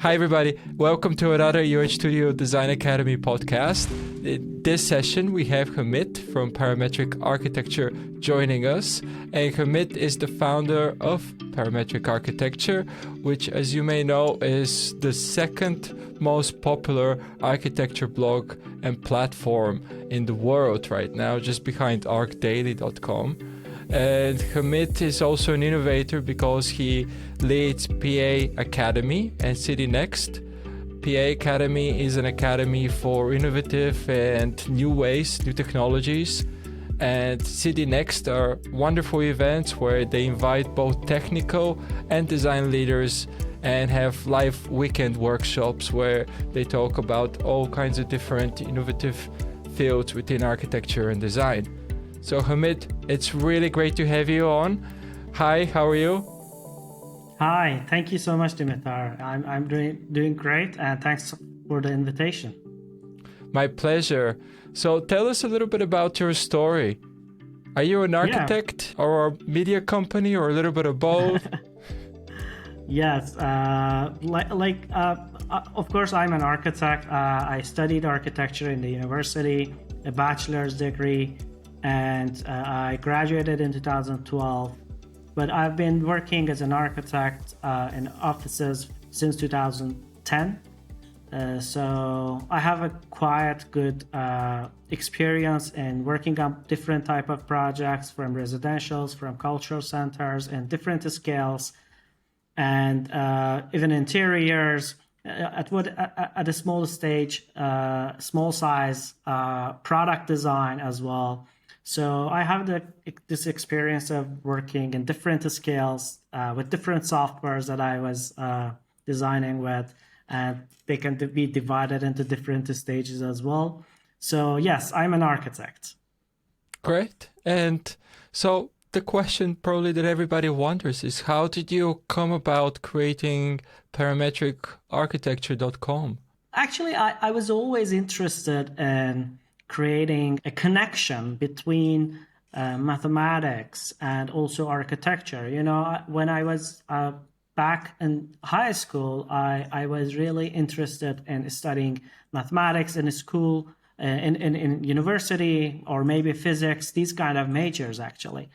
Hi, everybody. Welcome to another UH Studio Design Academy podcast. In this session, we have Hamid from Parametric Architecture joining us. And Hamid is the founder of Parametric Architecture, which, as you may know, is the second most popular architecture blog and platform in the world right now, just behind arcdaily.com. And Hamid is also an innovator because he leads PA Academy and City Next. PA Academy is an academy for innovative and new ways, new technologies. And City Next are wonderful events where they invite both technical and design leaders and have live weekend workshops where they talk about all kinds of different innovative fields within architecture and design. So Hamid, it's really great to have you on. Hi, how are you? Hi, thank you so much, Dimitar. I'm doing great, and thanks for the invitation. My pleasure. So tell us a little bit about your story. Are you an architect or a media company or a little bit of both? Yes, of course, I'm an architect. I studied architecture in the university, a bachelor's degree, and I graduated in 2012. But I've been working as an architect in offices since 2010. So I have a quite good experience in working on different type of projects, from residentials, from cultural centers, and different scales, and even interiors at a small stage, small size product design as well. So I have this experience of working in different scales with different softwares that I was designing with, and they can be divided into different stages as well. So yes, I'm an architect. Great. And so the question probably that everybody wonders is, how did you come about creating parametricarchitecture.com? Actually, I was always interested in creating a connection between mathematics and also architecture. You know, when I was back in high school, I was really interested in studying mathematics in school, in university, or maybe physics, these kind of majors actually.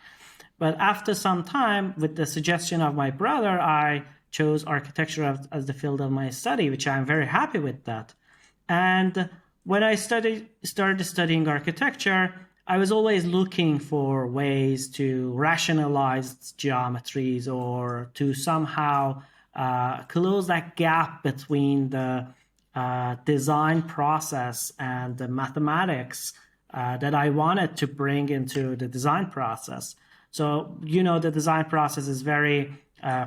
But after some time, with the suggestion of my brother, I chose architecture as the field of my study, which I'm very happy with that. And when I started studying architecture, I was always looking for ways to rationalize geometries or to somehow close that gap between the design process and the mathematics that I wanted to bring into the design process. So, you know, the design process is very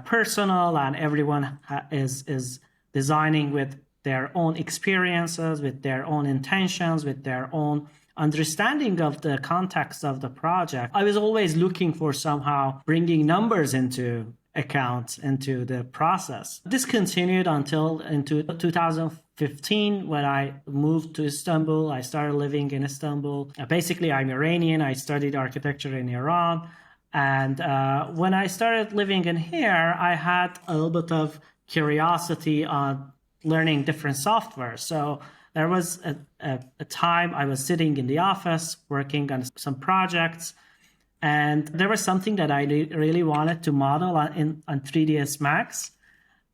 personal, and everyone is designing with their own experiences, with their own intentions, with their own understanding of the context of the project. I was always looking for somehow bringing numbers into account into the process. This continued until into 2015 when I moved to Istanbul. I started living in Istanbul. Basically, I'm Iranian. I studied architecture in Iran. And when I started living in here, I had a little bit of curiosity on learning different software. So there was a time I was sitting in the office working on some projects, and there was something that I really wanted to model on 3ds Max,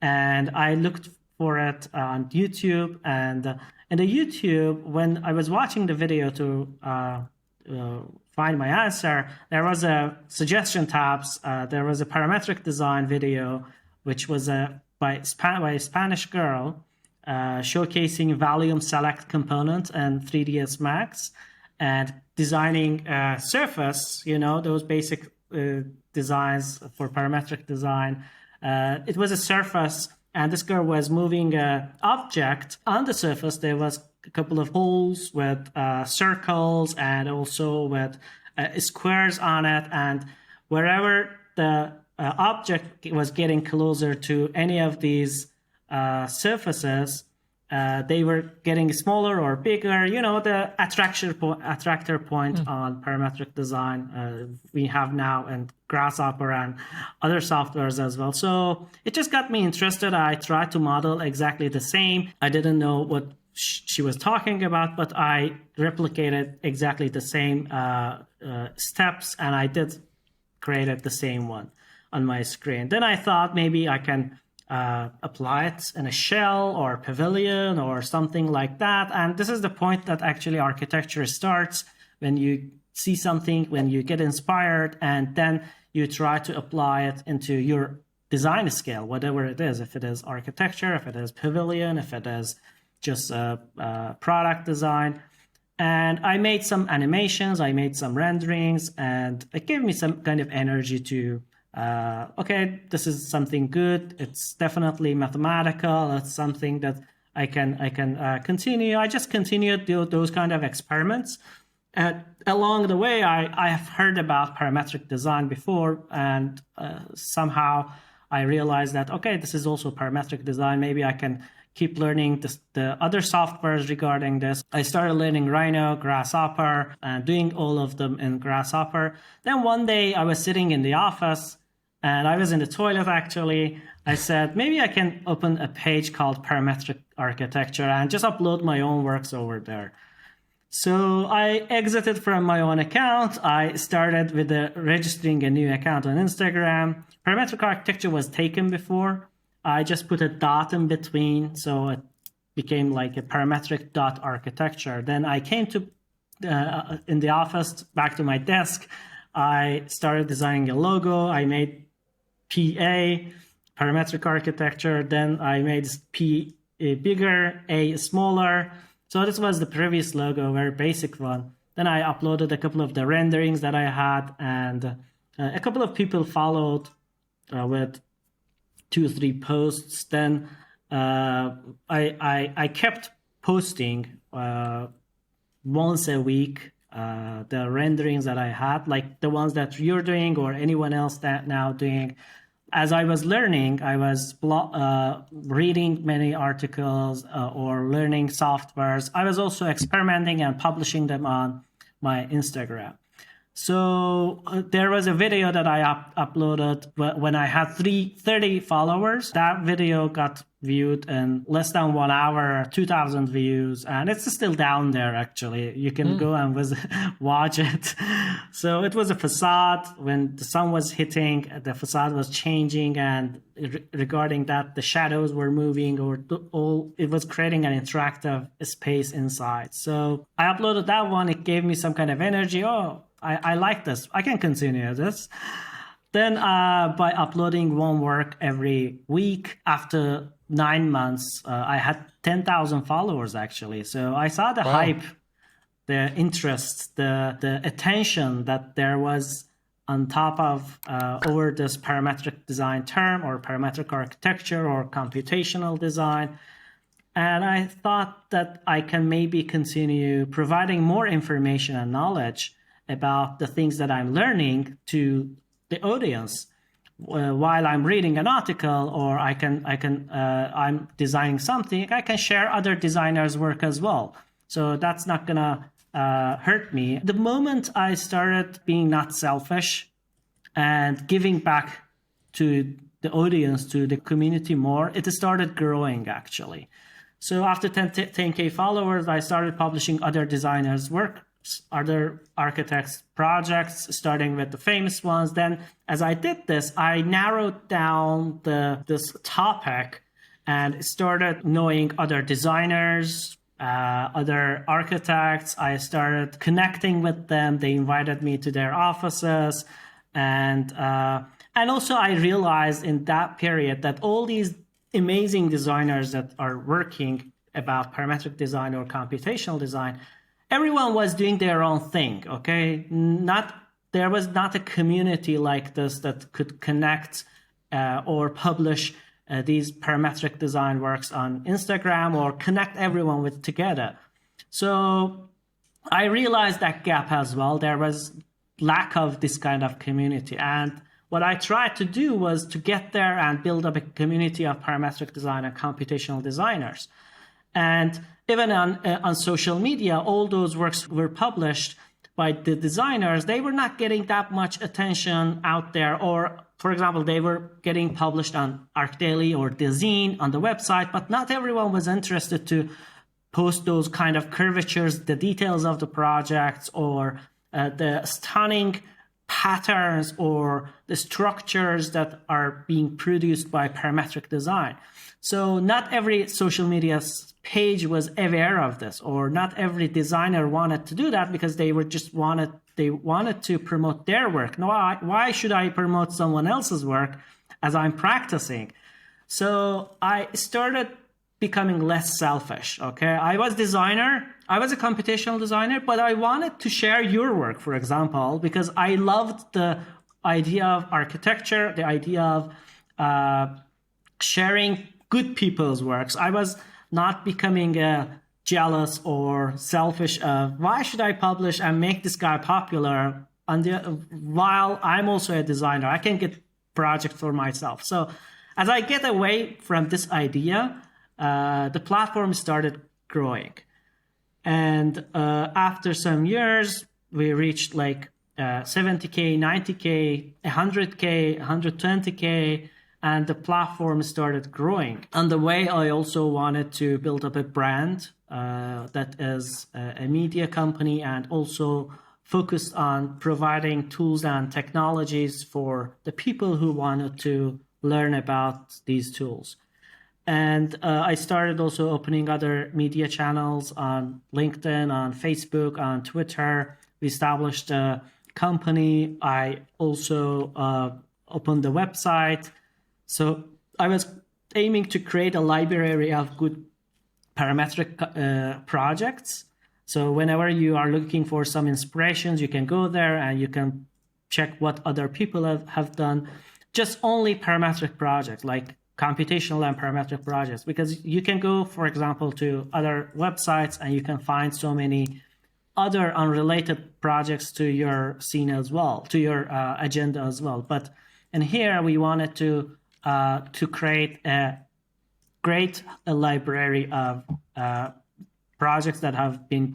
and I looked for it on YouTube. And in the YouTube, when I was watching the video to find my answer, there was a suggestion tabs. There was a parametric design video, which was by a Spanish girl, showcasing volume select component and 3ds Max, and designing a surface, you know, those basic designs for parametric design. It was a surface, and this girl was moving an object on the surface. There was a couple of holes with circles and also with squares on it, and wherever the object was getting closer to any of these surfaces, they were getting smaller or bigger. You know, the attractor point on parametric design we have now in Grasshopper and other softwares as well. So it just got me interested. I tried to model exactly the same. I didn't know what she was talking about, but I replicated exactly the same steps, and I did created the same one on my screen. Then I thought maybe I can apply it in a shell or pavilion or something like that. And this is the point that actually architecture starts, when you see something, when you get inspired, and then you try to apply it into your design scale, whatever it is, if it is architecture, if it is pavilion, if it is just product design. And I made some animations, I made some renderings, and it gave me some kind of energy to, okay, this is something good. It's definitely mathematical. It's something that I can continue. I just continued those kind of experiments. And along the way, I have heard about parametric design before, and somehow I realized that, okay, this is also parametric design. Maybe I can keep learning the other softwares regarding this. I started learning Rhino, Grasshopper, and doing all of them in Grasshopper. Then one day I was sitting in the office, and I was in the toilet actually. I said, maybe I can open a page called Parametric Architecture and just upload my own works over there. So I exited from my own account. I started with registering a new account on Instagram. Parametric Architecture was taken before. I just put a dot in between, so it became like a parametric.architecture. Then I came to, in the office, back to my desk. I started designing a logo. I made PA, Parametric Architecture. Then I made P bigger, A smaller. So this was the previous logo, very basic one. Then I uploaded a couple of the renderings that I had, and a couple of people followed with 2 or 3 posts. Then I kept posting once a week the renderings that I had, like the ones that you're doing or anyone else that now doing. As I was learning, I was reading many articles or learning softwares. I was also experimenting and publishing them on my Instagram. So there was a video that I uploaded when I had 30 followers. That video got viewed in less than 1 hour, 2,000 views, and it's still down there actually. You can go and watch it. So it was a facade. When the sun was hitting, the facade was changing, and regarding that, the shadows were moving, or it was creating an interactive space inside. So I uploaded that one. It gave me some kind of energy. Oh, I like this. I can continue this. Then by uploading one work every week, after 9 months, I had 10,000 followers actually. So I saw the hype, the interest, the attention that there was on top of over this parametric design term, or parametric architecture, or computational design. And I thought that I can maybe continue providing more information and knowledge about the things that I'm learning to the audience while I'm reading an article, or I'm designing something. I can share other designers' work as well. So that's not gonna hurt me. The moment I started being not selfish and giving back to the audience, to the community more, it started growing actually. So after 10K followers, I started publishing other designers' work, other architects' projects, starting with the famous ones. Then as I did this, I narrowed down this topic and started knowing other designers, other architects. I started connecting with them. They invited me to their offices. And also I realized in that period that all these amazing designers that are working about parametric design or computational design, everyone was doing their own thing, okay? There was not a community like this that could connect or publish these parametric design works on Instagram, or connect everyone together. So I realized that gap as well. There was lack of this kind of community. And what I tried to do was to get there and build up a community of parametric design and computational designers. And even on social media, all those works were published by the designers, they were not getting that much attention out there. Or, for example, they were getting published on ArcDaily or the Zine on the website, but not everyone was interested to post those kind of curvatures, the details of the projects, or the stunning patterns or the structures that are being produced by parametric design. So not every social media page was aware of this, or not every designer wanted to do that because they wanted to promote their work. No, why should I promote someone else's work as I'm practicing? So I started becoming less selfish. Okay, I was a computational designer, but I wanted to share your work, for example, because I loved the idea of architecture, the idea of sharing good people's works. I was not becoming jealous or selfish of why should I publish and make this guy popular while I'm also a designer. I can get project for myself. So as I get away from this idea, the platform started growing. And after some years, we reached like 70K, 90K, 100K, 120K, and the platform started growing. On the way, I also wanted to build up a brand that is a media company and also focused on providing tools and technologies for the people who wanted to learn about these tools. And I started also opening other media channels on LinkedIn, on Facebook, on Twitter. We established a company. I also opened the website. So I was aiming to create a library of good parametric projects. So whenever you are looking for some inspirations, you can go there and you can check what other people have done. Just only parametric projects, like computational and parametric projects, because you can go, for example, to other websites and you can find so many other unrelated projects to your scene as well, to your agenda as well. But in here, we wanted to create a great library of projects that have been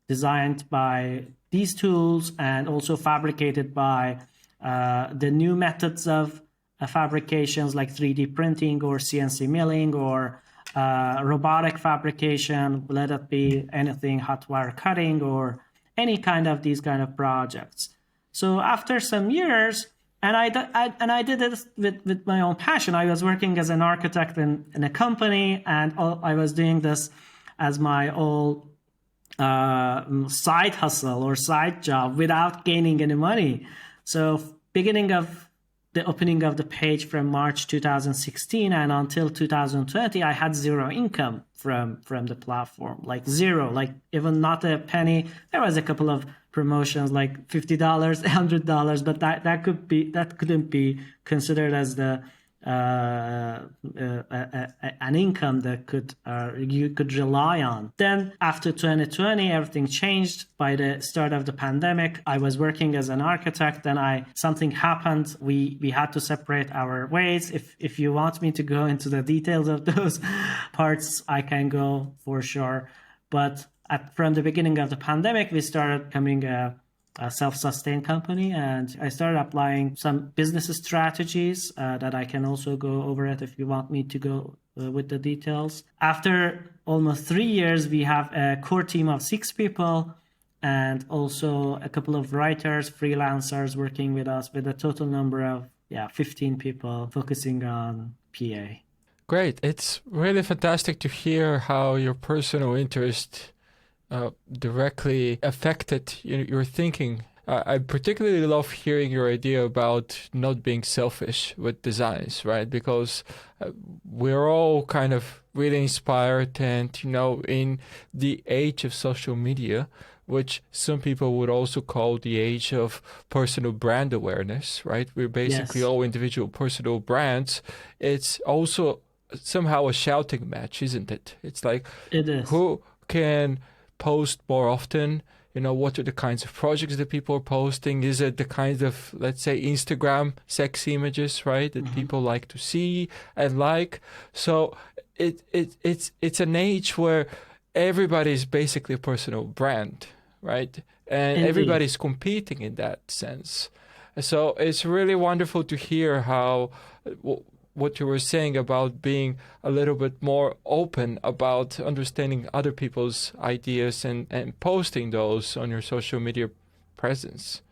designed by these tools and also fabricated by the new methods of fabrications like 3D printing or CNC milling or robotic fabrication, let it be anything, hot wire cutting or any kind of these kind of projects. So after some years, and I did it with my own passion. I was working as an architect in a company, and I was doing this as my old side hustle or side job without gaining any money. So beginning of the opening of the page from March 2016 and until 2020, I had zero income from the platform, like zero, like even not a penny. There was a couple of promotions like $50, $100, but that couldn't be considered as the an income that you could rely on. Then after 2020, everything changed. By the start of the pandemic, I was working as an architect. Then something happened. We had to separate our ways. If you want me to go into the details of those parts, I can go for sure. But from the beginning of the pandemic, we started becoming a self-sustained company, and I started applying some business strategies that I can also go over it if you want me to go with the details. After almost 3 years, we have a core team of 6 people and also a couple of writers, freelancers working with us, with a total number of 15 people focusing on PA. Great. It's really fantastic to hear how your personal interest directly affected your thinking. I particularly love hearing your idea about not being selfish with designs, right? Because we're all kind of really inspired, and in the age of social media, which some people would also call the age of personal brand awareness, right? We're basically all individual personal brands. It's also somehow a shouting match, isn't it? It's like, it is. Who can post more often? What are the kinds of projects that people are posting? Is it the kind of, let's say, Instagram sexy images, right, that people like to see and like? So it's an age where everybody is basically a personal brand, right? And Indeed. everybody's competing in that sense. So it's really wonderful to hear how what you were saying about being a little bit more open about understanding other people's ideas and posting those on your social media presence.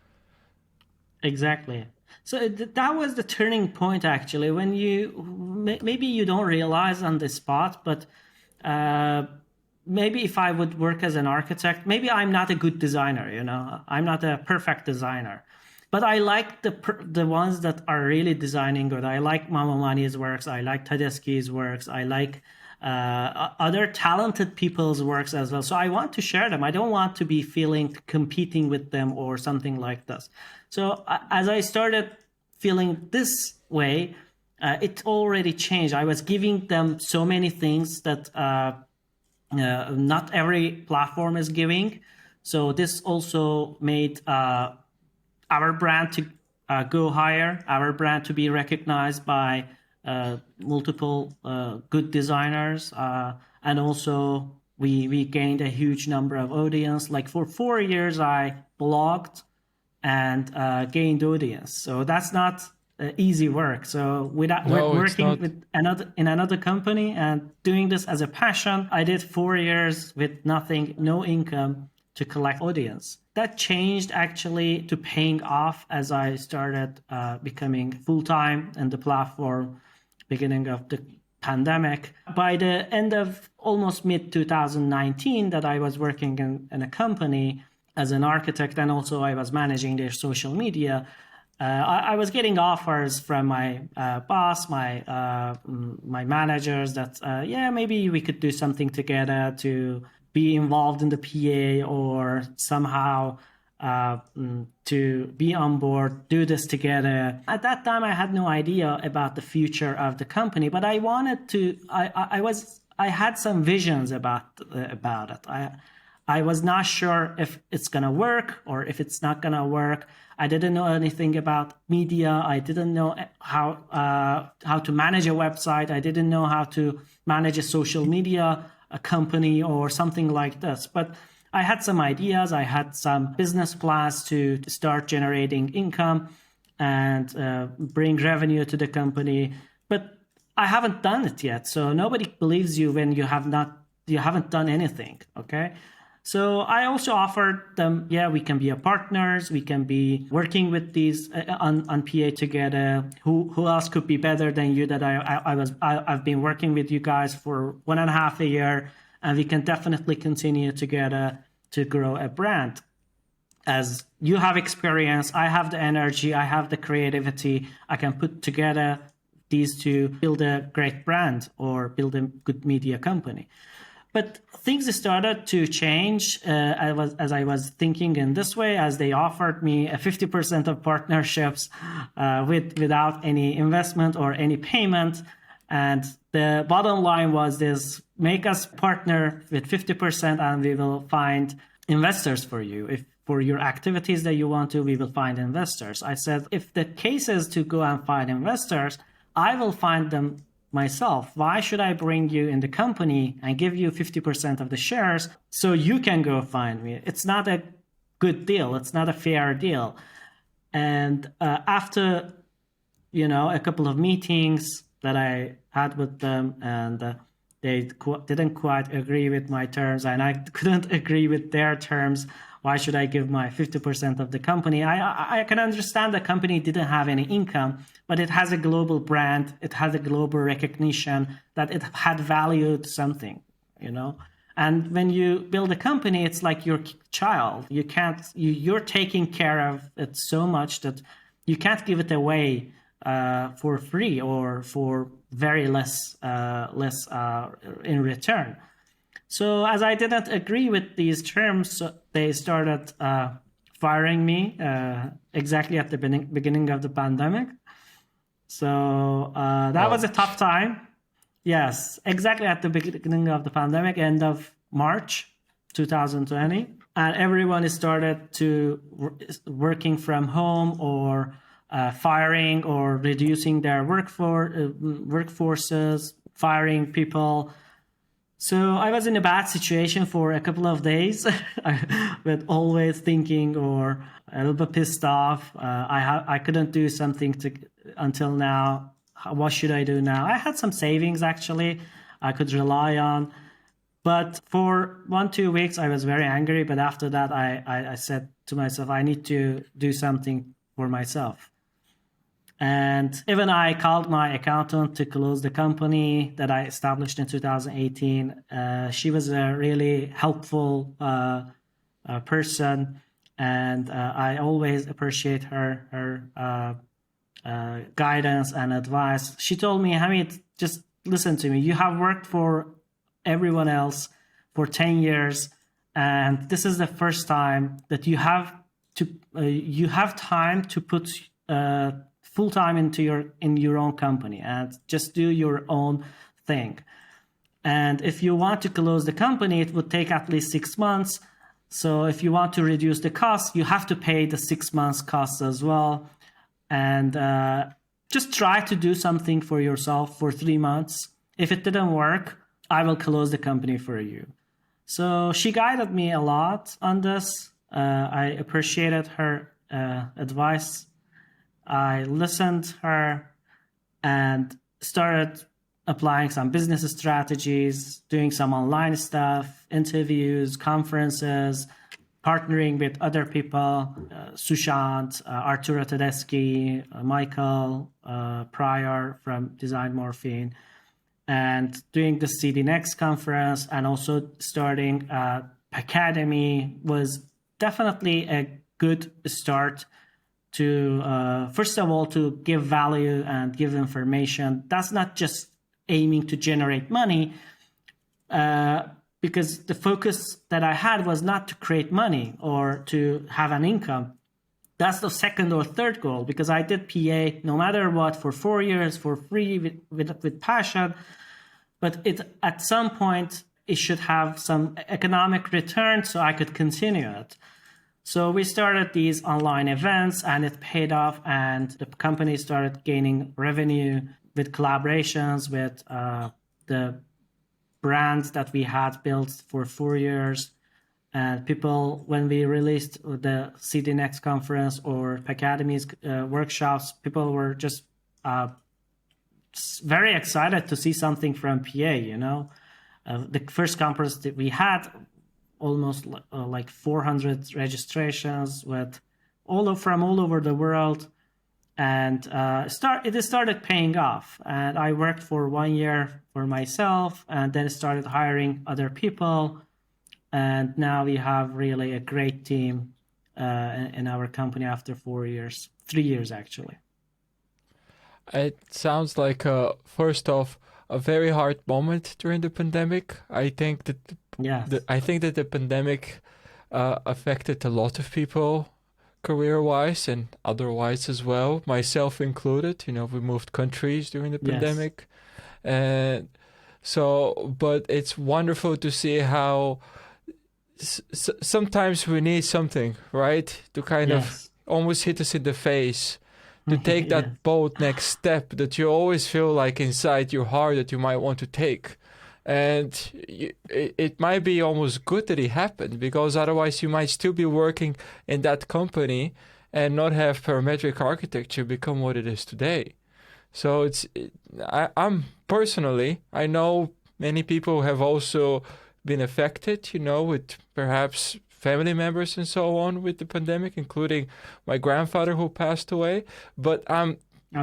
Exactly. So that was the turning point, actually, when maybe you don't realize on the spot, but maybe if I would work as an architect, maybe I'm not a good designer, I'm not a perfect designer, but I like the ones that are really designing good. I like Mamamani's works. I like Tedeschi's works. I like other talented people's works as well. So I want to share them. I don't want to be feeling competing with them or something like this. So as I started feeling this way, it already changed. I was giving them so many things that not every platform is giving. So this also made our brand to go higher, our brand to be recognized by multiple good designers, and also we gained a huge number of audience. Like for 4 years, I blogged and gained audience. So that's not easy work. So without working with another company and doing this as a passion, I did 4 years with nothing, no income to collect audience. That changed actually to paying off as I started becoming full-time in the platform, beginning of the pandemic. By the end of almost mid 2019 that I was working in a company as an architect, and also I was managing their social media, I was getting offers from my boss, my managers that, maybe we could do something together to be involved in the PA or somehow to be on board, do this together. At that time, I had no idea about the future of the company, but I wanted to. I had some visions about it. I was not sure if it's gonna work or if it's not gonna work. I didn't know anything about media. I didn't know how to manage a website. I didn't know how to manage a social media a company or something like this. But I had some ideas. I had some business plans to start generating income and bring revenue to the company. But I haven't done it yet. So nobody believes you when you haven't done anything. Okay. So I also offered them, we can be partners. We can be working with these on PA together. Who else could be better than you? That I've been working with you guys for 1.5 years, and we can definitely continue together to grow a brand. As you have experience, I have the energy, I have the creativity. I can put together these to build a great brand or build a good media company. But things started to change as I was thinking in this way, as they offered me a 50% of partnerships without any investment or any payment. And the bottom line was this: make us partner with 50% and we will find investors for you. If for your activities that you want to, we will find investors. I said, if the case is to go and find investors, I will find them myself. Why should I bring you in the company and give you 50% of the shares so you can go find me? It's not a good deal. It's not a fair deal. And after, a couple of meetings that I had with them, and they didn't quite agree with my terms, and I couldn't agree with their terms. Why should I give my 50% of the company? I can understand the company didn't have any income, but it has a global brand. It has a global recognition that it had valued something, And when you build a company, it's like your child. You're taking care of it so much that you can't give it away for free or for very less in return. So as I didn't agree with these terms, they started firing me exactly at the beginning of the pandemic. So that was a tough time. Yes, exactly at the beginning of the pandemic, end of March 2020. And everyone started to working from home or firing or reducing their workforces, firing people. So I was in a bad situation for a couple of days, but always thinking or a little bit pissed off. I couldn't do something until now. What should I do now? I had some savings actually I could rely on. But for 1-2 weeks, I was very angry. But after that, I said to myself, I need to do something for myself. And even I called my accountant to close the company that I established in 2018. She was a really helpful person, and I always appreciate her guidance and advice. She told me, Hamid, just listen to me. You have worked for everyone else for 10 years, and this is the first time that you have time to put full time in your own company and just do your own thing. And if you want to close the company, it would take at least 6 months. So if you want to reduce the cost, you have to pay the 6 months costs as well. And just try to do something for yourself for 3 months. If it didn't work, I will close the company for you. So she guided me a lot on this. I appreciated her advice. I listened to her and started applying some business strategies, doing some online stuff, interviews, conferences, partnering with other people, Sushant, Arturo Tedeschi, Michael Pryor from Design Morphine, and doing the CD Next conference, and also starting Academy was definitely a good start to, first of all, to give value and give information. That's not just aiming to generate money, because the focus that I had was not to create money or to have an income. That's the second or third goal, because I did PA no matter what for 4 years for free with passion. But at some point, it should have some economic return so I could continue it. So we started these online events and it paid off, and the company started gaining revenue with collaborations with the brands that we had built for 4 years. And people, when we released the CD Next conference or Academy's workshops, people were just very excited to see something from PA, the first conference that we had, almost like 400 registrations with from all over the world, and it started paying off. And I worked for 1 year for myself, and then started hiring other people, and now we have really a great team in our company after 4 years, 3 years actually. It sounds like, first off, a very hard moment during the pandemic. I think that the pandemic affected a lot of people career-wise and otherwise as well, myself included. We moved countries during the pandemic. And so, but it's wonderful to see how sometimes we need something, right? To kind of almost hit us in the face, to take that bold next step that you always feel like inside your heart that you might want to take. And it might be almost good that it happened, because otherwise you might still be working in that company and not have parametric architecture become what it is today. So I'm personally, I know many people have also been affected, with perhaps family members and so on with the pandemic, including my grandfather who passed away. But I'm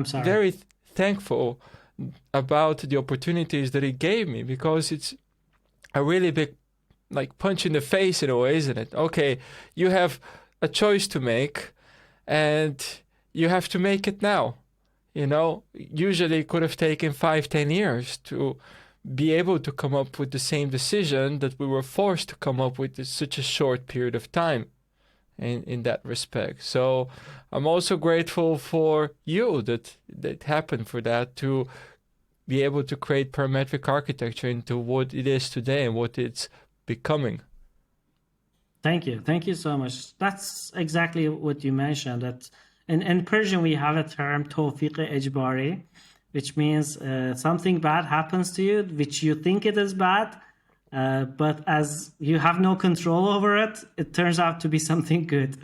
sorry. Very thankful about the opportunities that it gave me, because it's a really big punch in the face in a way, isn't it? Okay, you have a choice to make and you have to make it now. Usually it could have taken 5-10 years to be able to come up with the same decision that we were forced to come up with in such a short period of time in that respect. So I'm also grateful for you that happened, for that, to be able to create parametric architecture into what it is today and what it's becoming. Thank you. Thank you so much. That's exactly what you mentioned. That in Persian, we have a term, tawfiq ijbari, which means something bad happens to you, which you think it is bad, But as you have no control over it, it turns out to be something good.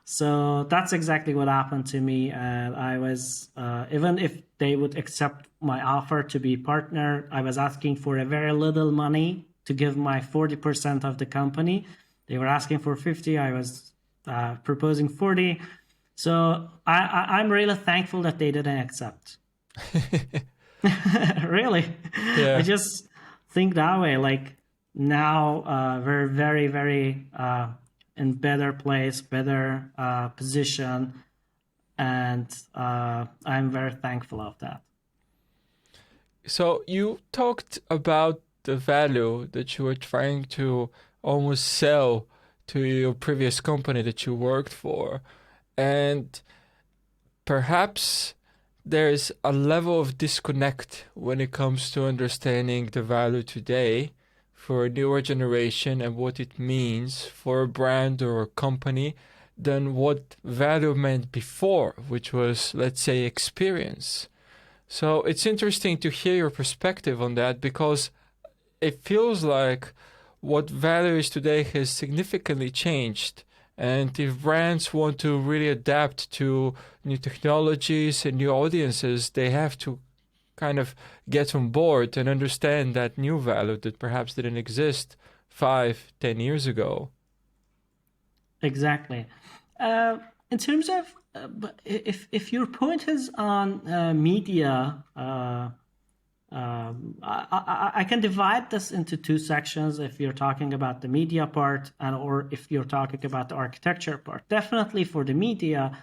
So that's exactly what happened to me. I was, even if they would accept my offer to be partner, I was asking for a very little money to give my 40% of the company. They were asking for 50. I was proposing 40. So I'm really thankful that they didn't accept. Really. Yeah. I just think that way. Like now we're very, very in better place, better position. And I'm very thankful of that. So you talked about the value that you were trying to almost sell to your previous company that you worked for. And perhaps there's a level of disconnect when it comes to understanding the value today for a newer generation and what it means for a brand or a company than what value meant before, which was, let's say, experience. So it's interesting to hear your perspective on that, because it feels like what value is today has significantly changed. And if brands want to really adapt to new technologies and new audiences, they have to kind of get on board and understand that new value that perhaps didn't exist 5, 10 years ago. Exactly. In terms of, if your point is on media, I can divide this into two sections. If you're talking about the media part, or if you're talking about the architecture part. Definitely for the media,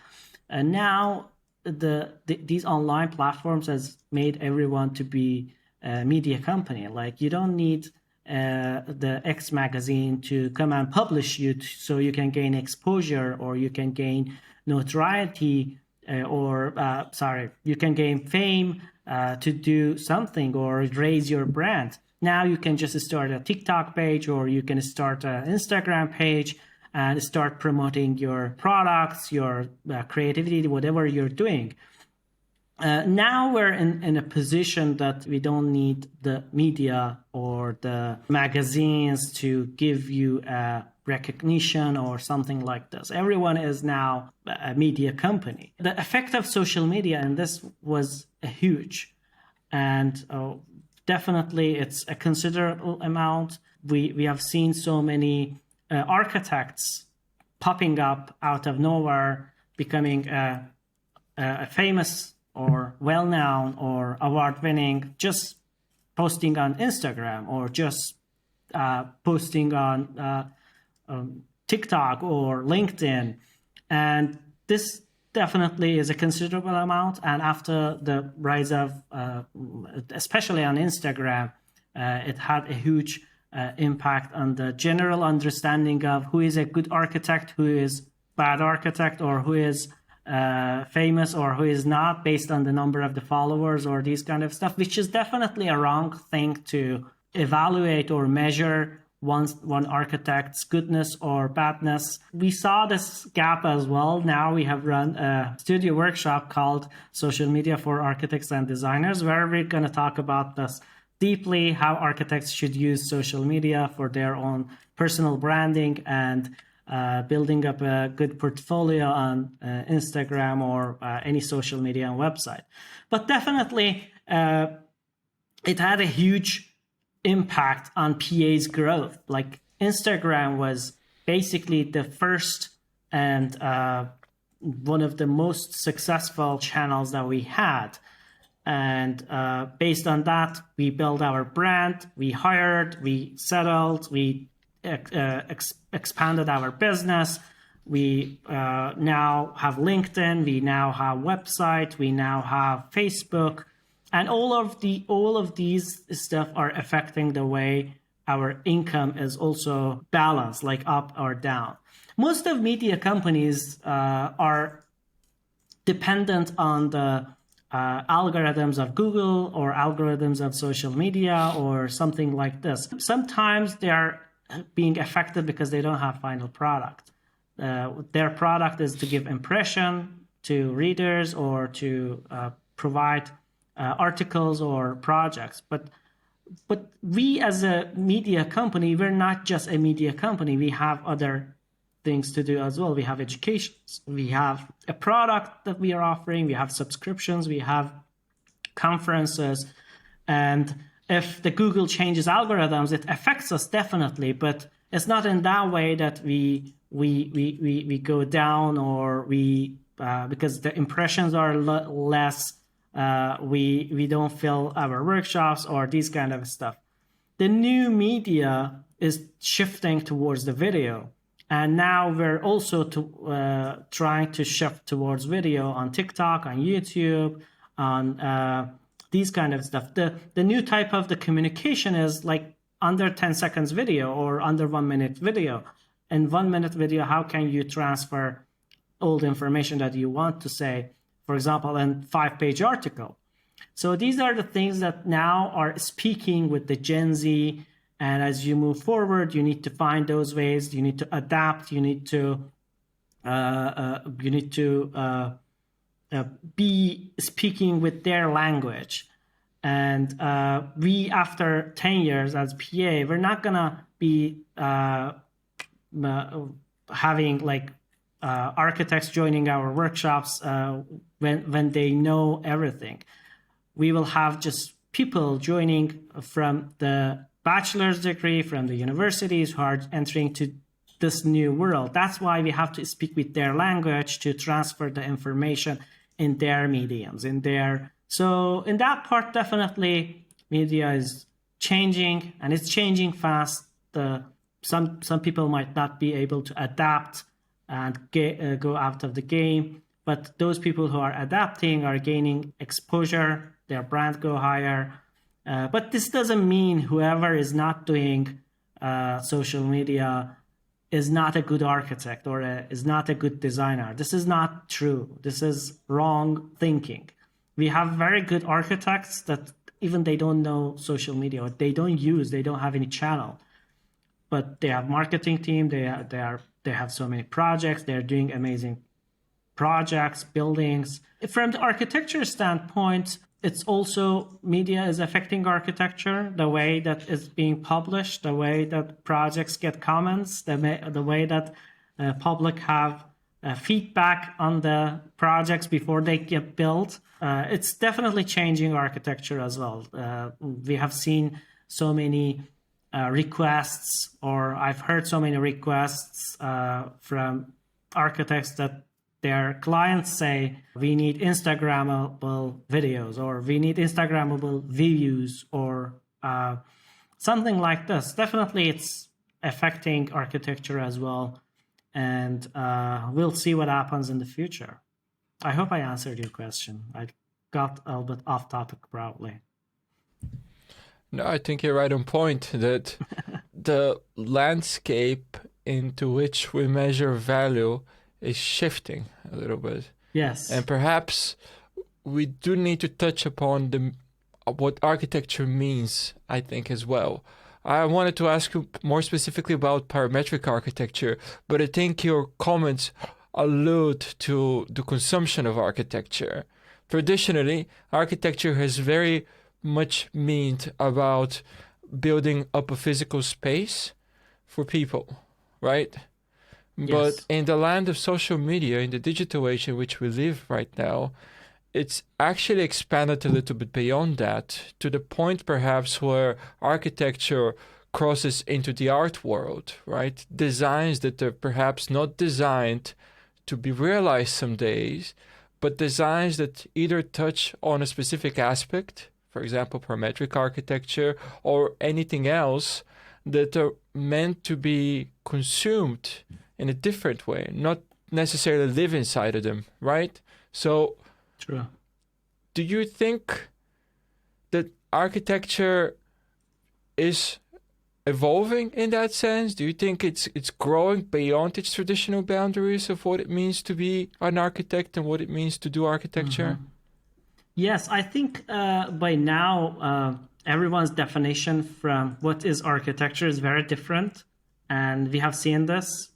and now these online platforms has made everyone to be a media company. Like you don't need the X magazine to come and publish you so you can gain exposure, or you can gain notoriety, you can gain fame to do something or raise your brand. Now you can just start a TikTok page, or you can start an Instagram page and start promoting your products, your creativity, whatever you're doing. Now we're in a position that we don't need the media or the magazines to give you a recognition or something like this. Everyone is now a media company. The effect of social media in this was huge, and definitely it's a considerable amount. We have seen so many architects popping up out of nowhere, becoming a famous or well-known or award-winning, just posting on Instagram, or just posting on TikTok or LinkedIn. And this definitely is a considerable amount. And after the rise of, especially on Instagram, it had a huge impact on the general understanding of who is a good architect, who is bad architect, or who is famous or who is not, based on the number of the followers or these kind of stuff, which is definitely a wrong thing to evaluate or measure one architect's goodness or badness. We saw this gap as well. Now we have run a studio workshop called Social Media for Architects and Designers, where we're going to talk about this deeply, how architects should use social media for their own personal branding and building up a good portfolio on Instagram or any social media and website. But definitely it had a huge impact on PA's growth. Like Instagram was basically the first and one of the most successful channels that we had. And based on that, we built our brand, we hired, we settled, we expanded our business. We now have LinkedIn, we now have website, we now have Facebook, and all of these stuff are affecting the way our income is also balanced, like up or down. Most of media companies are dependent on the algorithms of Google or algorithms of social media or something like this. Sometimes they are being affected because they don't have final product. Their product is to give impression to readers or to provide articles or projects. But but we as a media company, we're not just a media company. We have other things to do as well. We have education. We have a product that we are offering. We have subscriptions. We have conferences. And if the Google changes algorithms, it affects us definitely. But it's not in that way that we go down, or we because the impressions are less. We don't fill our workshops or these kind of stuff. The new media is shifting towards the video, and now we're also trying to shift towards video on TikTok, on YouTube, on these kind of stuff. The new type of the communication is like under 10 seconds video or under 1 minute video. In 1 minute video, how can you transfer all the information that you want to say, for example, in 5-page article? So these are the things that now are speaking with the Gen Z. And as you move forward, you need to find those ways. You need to adapt. You need to be speaking with their language. And we, after 10 years as PA, we're not gonna be having like architects joining our workshops when they know everything. We will have just people joining from the bachelor's degree, from the universities, who are entering to this new world. That's why we have to speak with their language to transfer the information in their mediums, so in that part, definitely media is changing, and it's changing fast. Some people might not be able to adapt and go out of the game, but those people who are adapting are gaining exposure, their brand go higher. But this doesn't mean whoever is not doing social media is not a good architect or is not a good designer. This is not true. This is wrong thinking. We have very good architects that even they don't know social media, or they don't have any channel, but they have marketing team. They have so many projects. They're doing amazing projects, buildings. From the architecture standpoint, it's also media is affecting architecture, the way that it's being published, the way that projects get comments, the way that public have feedback on the projects before they get built. It's definitely changing architecture as well. We have seen so many requests, or I've heard so many requests from architects that their clients say, we need Instagrammable videos, or we need Instagrammable views, or something like this. Definitely it's affecting architecture as well. And we'll see what happens in the future. I hope I answered your question. I got a little bit off topic probably. No, I think you're right on point that the landscape into which we measure value is shifting a little bit. Yes. And perhaps we do need to touch upon what architecture means, I think, as well. I wanted to ask you more specifically about parametric architecture, but I think your comments allude to the consumption of architecture. Traditionally, architecture has very much meant about building up a physical space for people, right? Yes. But in the land of social media, in the digital age in which we live right now, it's actually expanded a little bit beyond that, to the point perhaps where architecture crosses into the art world, right? Designs that are perhaps not designed to be realized some days, but designs that either touch on a specific aspect, for example, parametric architecture, or anything else that are meant to be consumed in a different way, not necessarily live inside of them, right? So, true. Do you think that architecture is evolving in that sense? Do you think it's growing beyond its traditional boundaries of what it means to be an architect and what it means to do architecture? Mm-hmm. Yes, I think by now everyone's definition from what is architecture is very different, and we have seen this.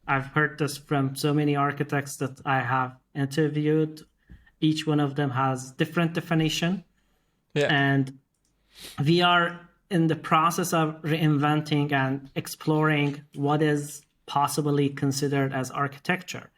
I've heard this from so many architects that I have interviewed. Each one of them has different definition. Yeah. And we are in the process of reinventing and exploring what is possibly considered as architecture.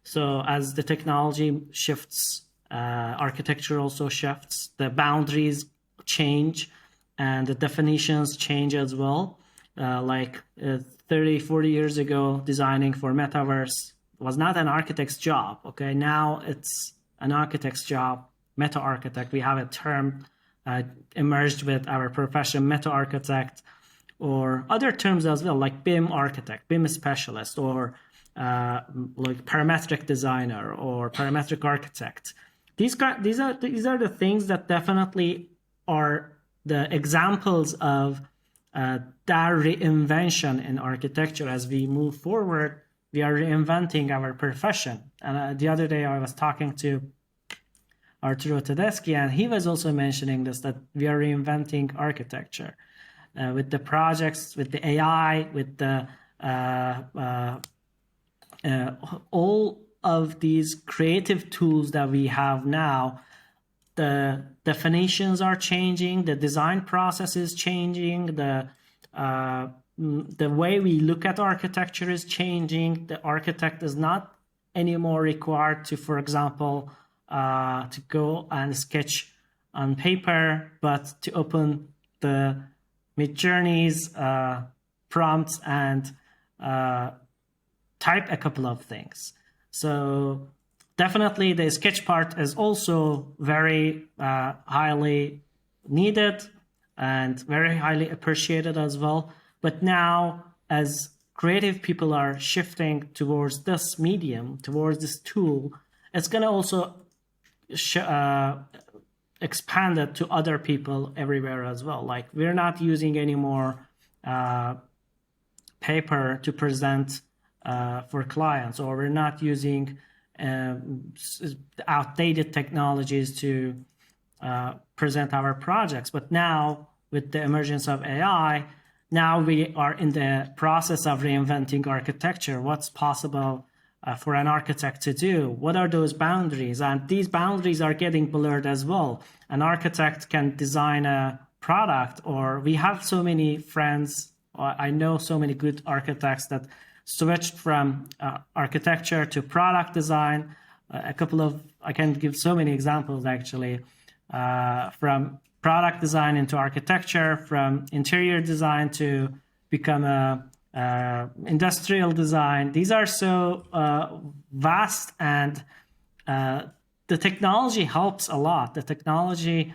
So as the technology shifts, architecture also shifts, the boundaries change, and the definitions change as well. 30, 40 years ago, designing for metaverse was not an architect's job. Okay, now it's an architect's job. Meta architect, we have a term emerged with our profession, meta architect, or other terms as well, like BIM architect, BIM specialist, or like parametric designer or parametric architect. These are the things that definitely are the examples of that reinvention in architecture. As we move forward, we are reinventing our profession. And the other day I was talking to Arturo Tedeschi, and he was also mentioning this, that we are reinventing architecture with the projects, with the AI, with the all of these creative tools that we have now. The definitions are changing, the design process is changing, the way we look at architecture is changing. The architect is not anymore required to, for example, to go and sketch on paper, but to open the Midjourney's prompts and type a couple of things. So definitely the sketch part is also very highly needed and very highly appreciated as well. But now, as creative people are shifting towards this medium, towards this tool, it's going to also expand it to other people everywhere as well. Like, we're not using any more paper to present for clients, or we're not using outdated technologies to present our projects. But now, with the emergence of AI, now we are in the process of reinventing architecture. What's possible for an architect to do? What are those boundaries? And these boundaries are getting blurred as well. An architect can design a product, or we have so many friends, I know so many good architects that switched from architecture to product design. I can give so many examples actually, from product design into architecture, from interior design to become a industrial design. These are so vast, and the technology helps a lot. The technology,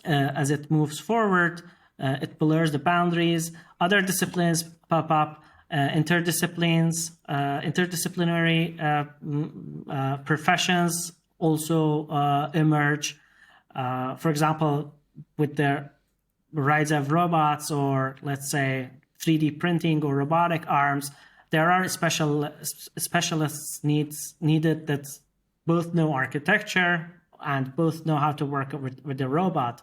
as it moves forward, it blurs the boundaries. Other disciplines pop up. Interdisciplinary professions also emerge. For example, with the rise of robots, or let's say 3D printing or robotic arms, there are specialists needed that both know architecture and both know how to work with the robot.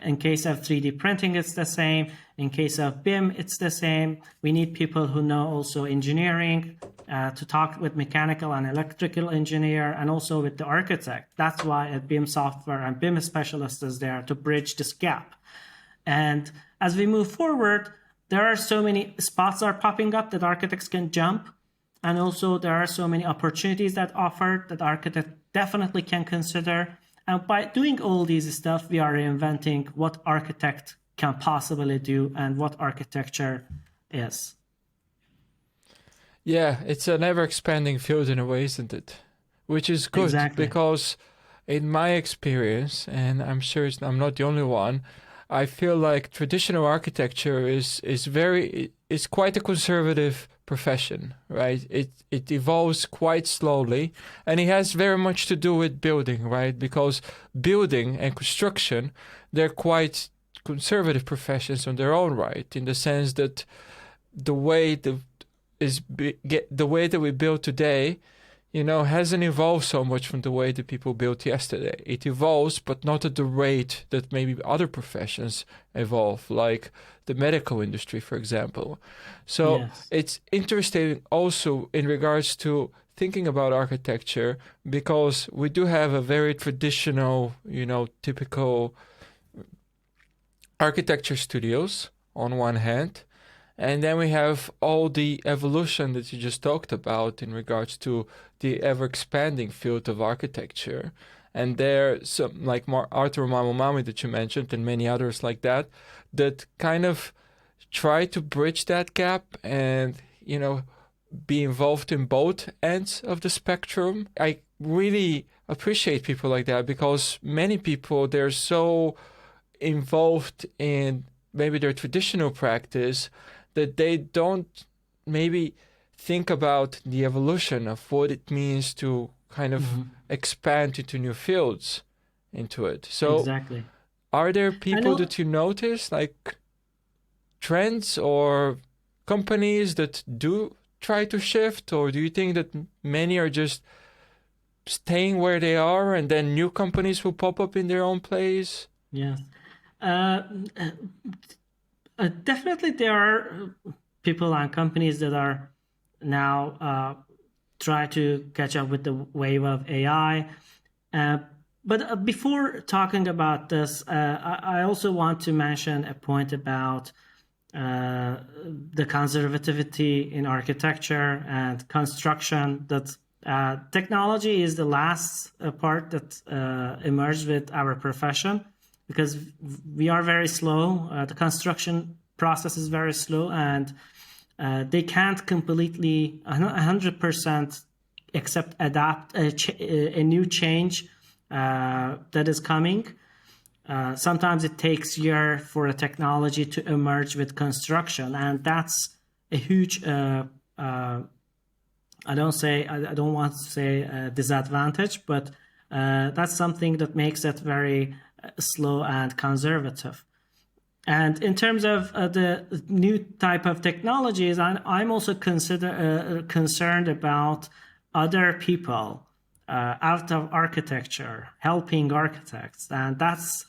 In case of 3D printing, it's the same. In case of BIM, it's the same. We need people who know also engineering to talk with mechanical and electrical engineer, and also with the architect. That's why a BIM software and BIM specialist is there to bridge this gap. And as we move forward, there are so many spots are popping up that architects can jump. And also there are so many opportunities that offer that architects definitely can consider. And by doing all these stuff, we are reinventing what architect can possibly do and what architecture is. Yeah, it's an ever-expanding field in a way, isn't it? Which is good, Exactly. Because in my experience, and I'm sure I'm not the only one, I feel like traditional architecture is quite a conservative profession, right? It evolves quite slowly, and it has very much to do with building, right? Because building and construction, they're quite conservative professions on their own right, in the sense that the way that we build today, hasn't evolved so much from the way that people built yesterday. It evolves, but not at the rate that maybe other professions evolve, like the medical industry, for example. So Yes. It's interesting also in regards to thinking about architecture, because we do have a very traditional, typical architecture studios on one hand, and then we have all the evolution that you just talked about in regards to the ever-expanding field of architecture. And there, some like Arthur Mamamami that you mentioned, and many others like that, that kind of try to bridge that gap and, be involved in both ends of the spectrum. I really appreciate people like that, because many people, they're so involved in maybe their traditional practice that they don't maybe think about the evolution of what it means to kind of expand into new fields into it. So Exactly. are there people that you notice, like trends or companies that do try to shift, or do you think that many are just staying where they are and then new companies will pop up in their own place? Yes. Definitely there are people and companies that are now try to catch up with the wave of AI. But before talking about this, I also want to mention a point about the conservativity in architecture and construction, that technology is the last part that emerged with our profession, because we are very slow. The construction process is very slow, and they can't completely 100% adapt a new change that is coming. Sometimes it takes years for a technology to emerge with construction, and that's a huge I don't want to say disadvantage, but that's something that makes it very slow and conservative. And in terms of the new type of technologies, I'm also concerned about other people out of architecture helping architects, and that's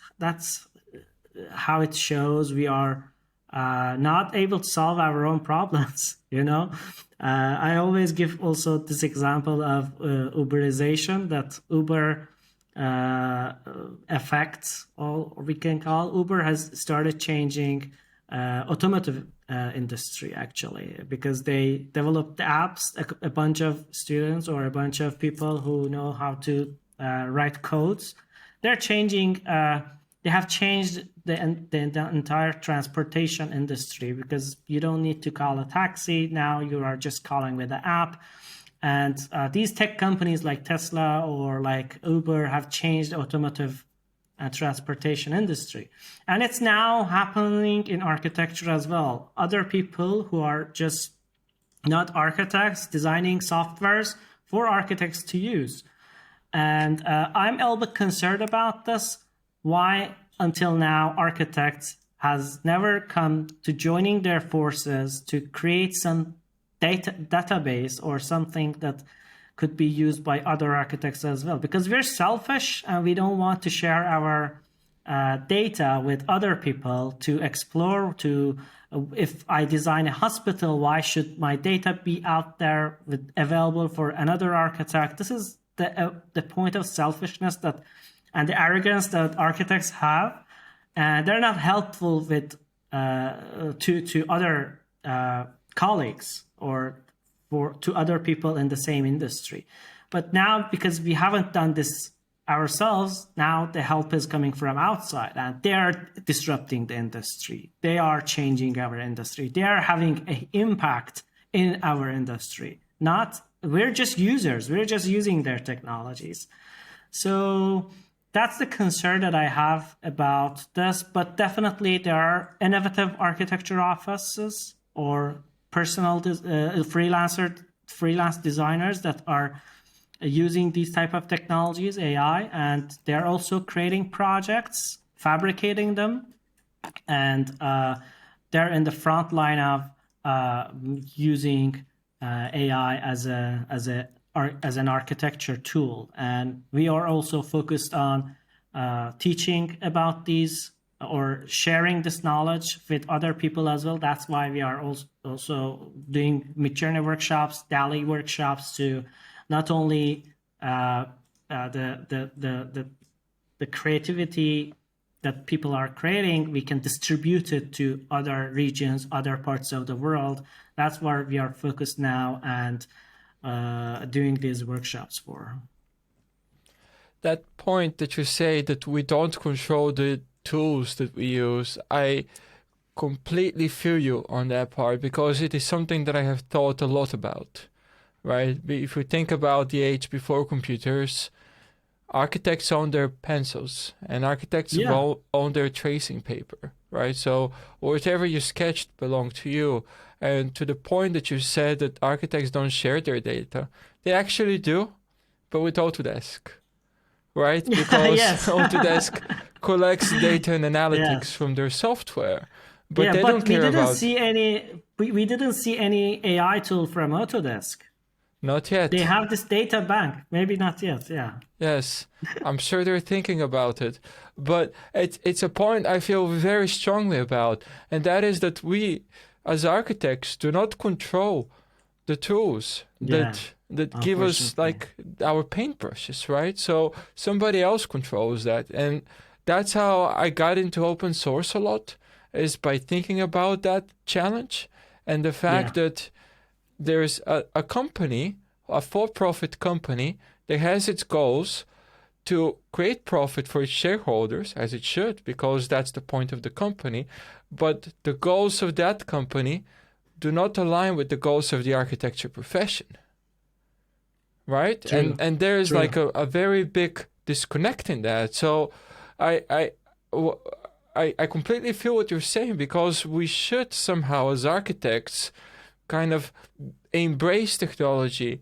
how it shows we are not able to solve our own problems. I always give also this example of Uberization, that Uber affects, or we can call Uber has started changing automotive industry, actually, because they developed apps. A bunch of students or a bunch of people who know how to write codes, they're changing. They have changed the entire transportation industry, because you don't need to call a taxi now. You are just calling with the app. And these tech companies like Tesla or like Uber have changed automotive and transportation industry. And it's now happening in architecture as well. Other people who are just not architects designing softwares for architects to use. And I'm a little bit concerned about this. Why until now architects has never come to joining their forces to create some database or something that could be used by other architects as well, because we're selfish and we don't want to share our data with other people to explore. If I design a hospital, why should my data be out there available for another architect? This is the point of selfishness and the arrogance that architects have, and they're not helpful with to other colleagues or to other people in the same industry. But now, because we haven't done this ourselves, now the help is coming from outside, and they are disrupting the industry. They are changing our industry. They are having an impact in our industry. We're just users. We're just using their technologies. So that's the concern that I have about this. But definitely there are innovative architecture offices or personal freelance designers that are using these type of technologies, AI, and they're also creating projects, fabricating them, and they're in the front line of using AI as an architecture tool. And we are also focused on teaching about these or sharing this knowledge with other people as well. That's why we are also doing Midjourney workshops, DALI workshops, to not only the creativity that people are creating, we can distribute it to other regions, other parts of the world. That's where we are focused now and doing these workshops for. That point that you say that we don't control the tools that we use, I completely feel you on that part, because it is something that I have thought a lot about, right? If we think about the age before computers, architects own their pencils and architects own their tracing paper, right? So whatever you sketched belonged to you. And to the point that you said that architects don't share their data, they actually do, but with Autodesk, right? Because Autodesk collects data and analytics from their software, but they don't care about. We didn't see any AI tool from Autodesk. Not yet. They have this data bank. Maybe not yet. Yeah. Yes, I'm sure they're thinking about it. But it's a point I feel very strongly about. And that is that we, as architects, do not control the tools that give us like our paintbrushes, right? So somebody else controls that. And that's how I got into open source a lot, is by thinking about that challenge and the fact that there's a company, a for-profit company, that has its goals to create profit for its shareholders, as it should, because that's the point of the company. But the goals of that company do not align with the goals of the architecture profession, right? True. And there's like a very big disconnect in that. So I completely feel what you're saying, because we should somehow, as architects, kind of embrace technology,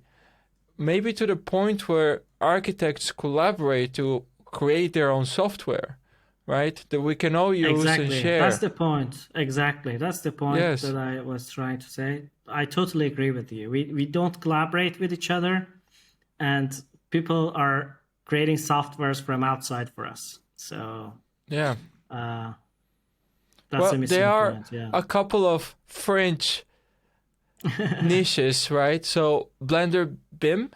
maybe to the point where architects collaborate to create their own software, right? That we can all use and share. That's the point. Exactly. That's the point that I was trying to say. I totally agree with you. We don't collaborate with each other, and people are creating softwares from outside for us. So yeah, that's a missing there are point. Yeah. a couple of French niches, right? So Blender BIM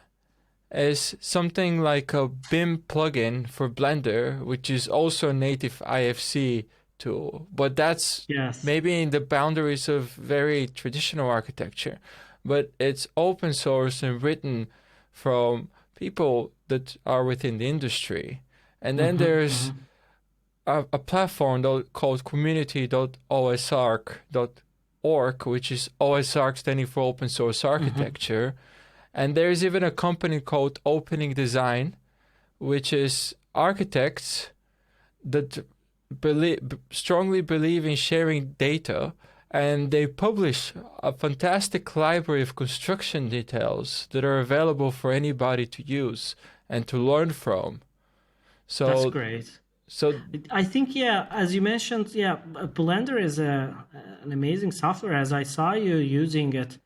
is something like a BIM plugin for Blender, which is also a native IFC tool, but that's maybe in the boundaries of very traditional architecture. But it's open source and written from people that are within the industry. And then there's a platform called community.osarc.org, which is OSARC standing for Open Source Architecture. And there's even a company called Opening Design, which is architects that strongly believe in sharing data, and they publish a fantastic library of construction details that are available for anybody to use and to learn from. So that's great. So I think, as you mentioned, Blender is an amazing software. As I saw you using it,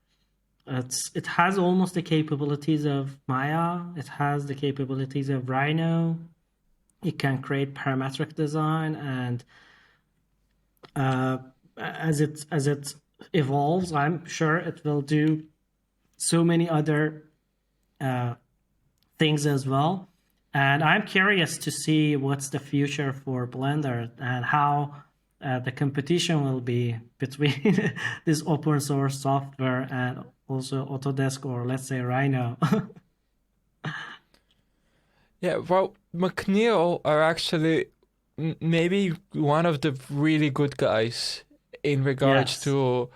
it has almost the capabilities of Maya. It has the capabilities of Rhino. It can create parametric design, and as it evolves, I'm sure it will do so many other things as well. And I'm curious to see what's the future for Blender and how the competition will be between this open source software and also Autodesk, or let's say Rhino. Yeah, well, McNeil are actually maybe one of the really good guys in regards to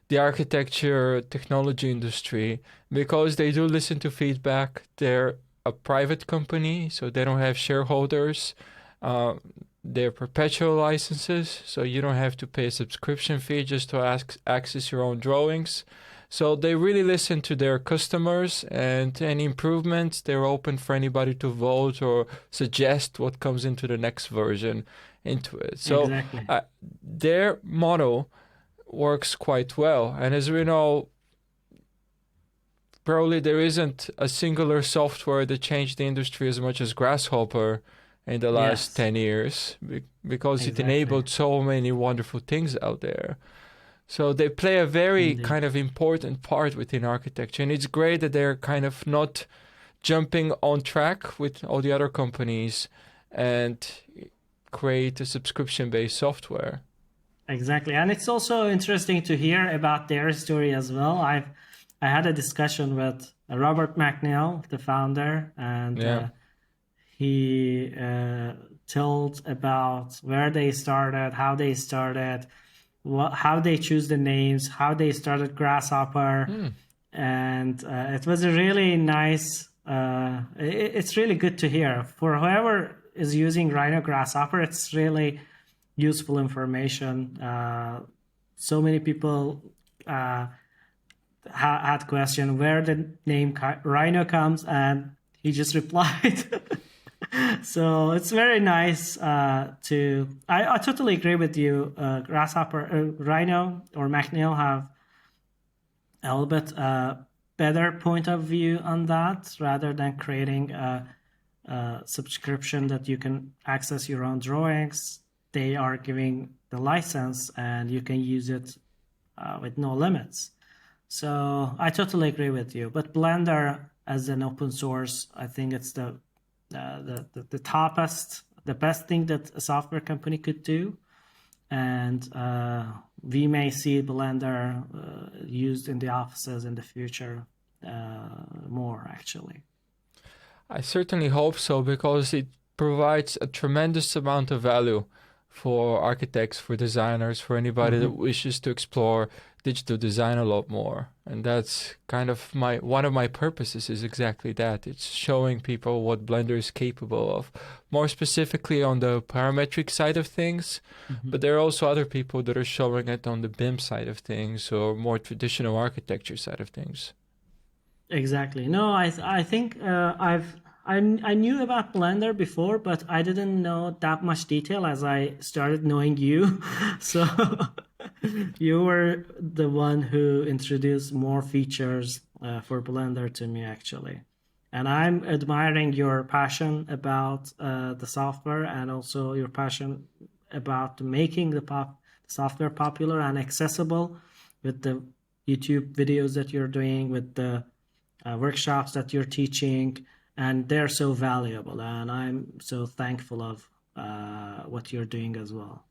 the architecture technology industry, because they do listen to feedback. They're a private company, so they don't have shareholders. They're perpetual licenses, so you don't have to pay a subscription fee just to access your own drawings. So they really listen to their customers, and any improvements, they're open for anybody to vote or suggest what comes into the next version into it. So their model works quite well. And as we know, probably there isn't a singular software that changed the industry as much as Grasshopper in the last 10 years, because it enabled so many wonderful things out there. So they play a very kind of important part within architecture. And it's great that they're kind of not jumping on track with all the other companies and create a subscription-based software. Exactly, and it's also interesting to hear about their story as well. I had a discussion with Robert McNeil, the founder, and Yeah. he told about where they started, how they started, how they choose the names, how they started Grasshopper, and it was a really nice. It's really good to hear for whoever is using Rhino Grasshopper. It's really useful information. So many people had question where the name Rhino comes, and he just replied. So it's very nice to. I totally agree with you. Grasshopper, Rhino, or McNeil have a little bit better point of view on that, rather than creating a subscription that you can access your own drawings. They are giving the license, and you can use it with no limits. So I totally agree with you. But Blender as an open source, I think it's the toppest, the best thing that a software company could do. And we may see Blender used in the offices in the future more, actually. I certainly hope so, because it provides a tremendous amount of value for architects, for designers, for anybody that wishes to explore digital design a lot more. And that's kind of one of my purposes is exactly that. It's showing people what Blender is capable of, more specifically on the parametric side of things. But there are also other people that are showing it on the BIM side of things, or more traditional architecture side of things. Exactly. No, I think I knew about Blender before, but I didn't know that much detail as I started knowing you. So you were the one who introduced more features for Blender to me, actually. And I'm admiring your passion about the software, and also your passion about making the software popular and accessible with the YouTube videos that you're doing, with the workshops that you're teaching, and they're so valuable, and I'm so thankful of what you're doing as well.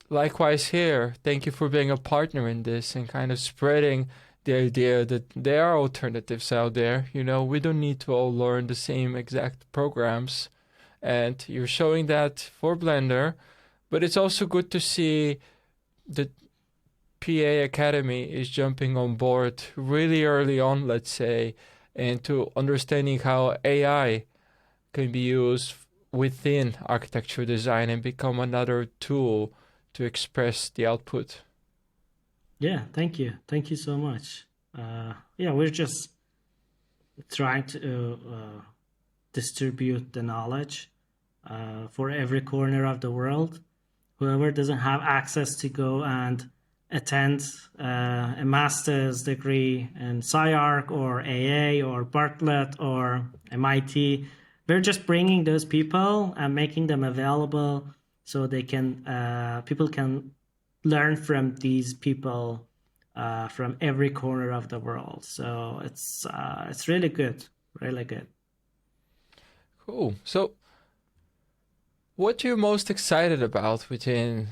Likewise here, thank you for being a partner in this and kind of spreading the idea that there are alternatives out there. You know, we don't need to all learn the same exact programs, and you're showing that for Blender. But it's also good to see that PA Academy is jumping on board really early on, let's say, into understanding how AI can be used within architecture design and become another tool to express the output. Yeah, thank you. Thank you so much. Yeah, we're just trying to distribute the knowledge for every corner of the world. Whoever doesn't have access to go and attend a master's degree in SciArc or AA or Bartlett or MIT, we're just bringing those people and making them available so they can people can learn from these people from every corner of the world. So it's really good, really good. Cool. So what are you most excited about within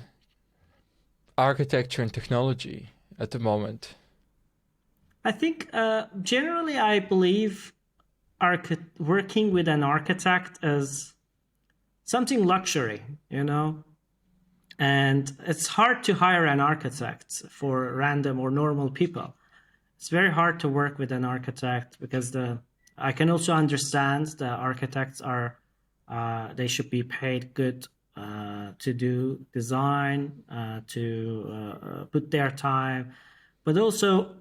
architecture and technology at the moment? I think generally I believe working with an architect is something luxury, you know, and it's hard to hire an architect for random or normal people. It's very hard to work with an architect because I can also understand the architects are they should be paid good to do design, to put their time, but also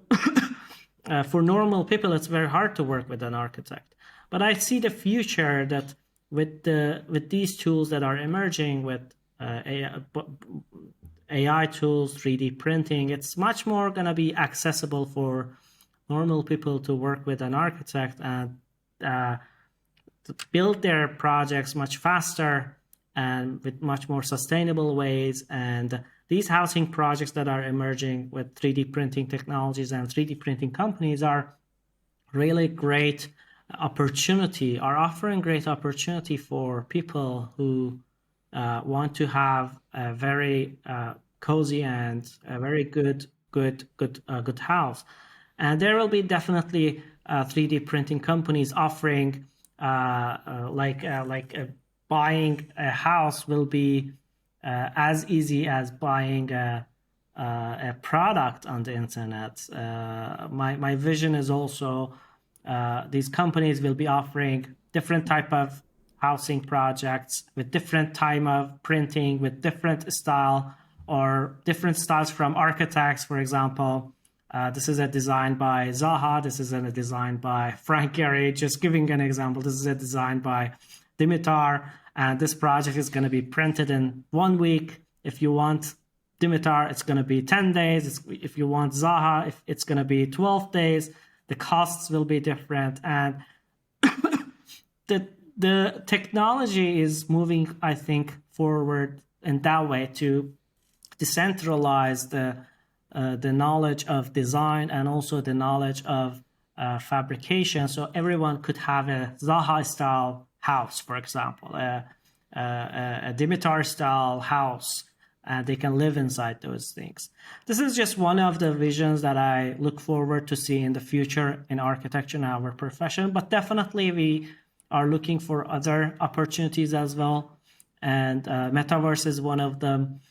for normal people, it's very hard to work with an architect. But I see the future that with these tools that are emerging, with AI tools, 3D printing, it's much more going to be accessible for normal people to work with an architect and to build their projects much faster and with much more sustainable ways. And these housing projects that are emerging with 3D printing technologies and 3D printing companies are really great opportunity, are offering great opportunity for people who want to have a very cozy and a very good house. And there will be definitely 3D printing companies offering buying a house will be as easy as buying a product on the internet. My vision is also these companies will be offering different type of housing projects with different time of printing, with different style or different styles from architects. For example, this is a design by Zaha. This is a design by Frank Gehry. Just giving an example, this is a design by Dimitar. And this project is going to be printed in 1 week. If you want Dimitar, it's going to be 10 days. If you want Zaha, it's going to be 12 days. The costs will be different. And the technology is moving, I think, forward in that way to decentralize the knowledge of design and also the knowledge of fabrication. So everyone could have a Zaha style house, for example, a Dimitar style house, and they can live inside those things. This is just one of the visions that I look forward to see in the future in architecture and our profession, but definitely we are looking for other opportunities as well. And metaverse is one of them.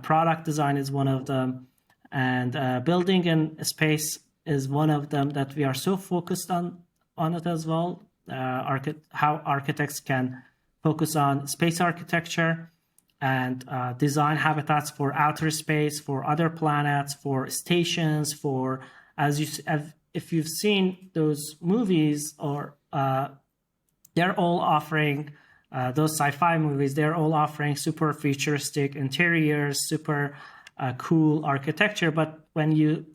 Product design is one of them. And building in space is one of them that we are so focused on it as well. How architects can focus on space architecture and design habitats for outer space, for other planets, for stations, for if you've seen those movies or they're all offering those sci-fi movies. They're all offering super futuristic interiors, super cool architecture. But when you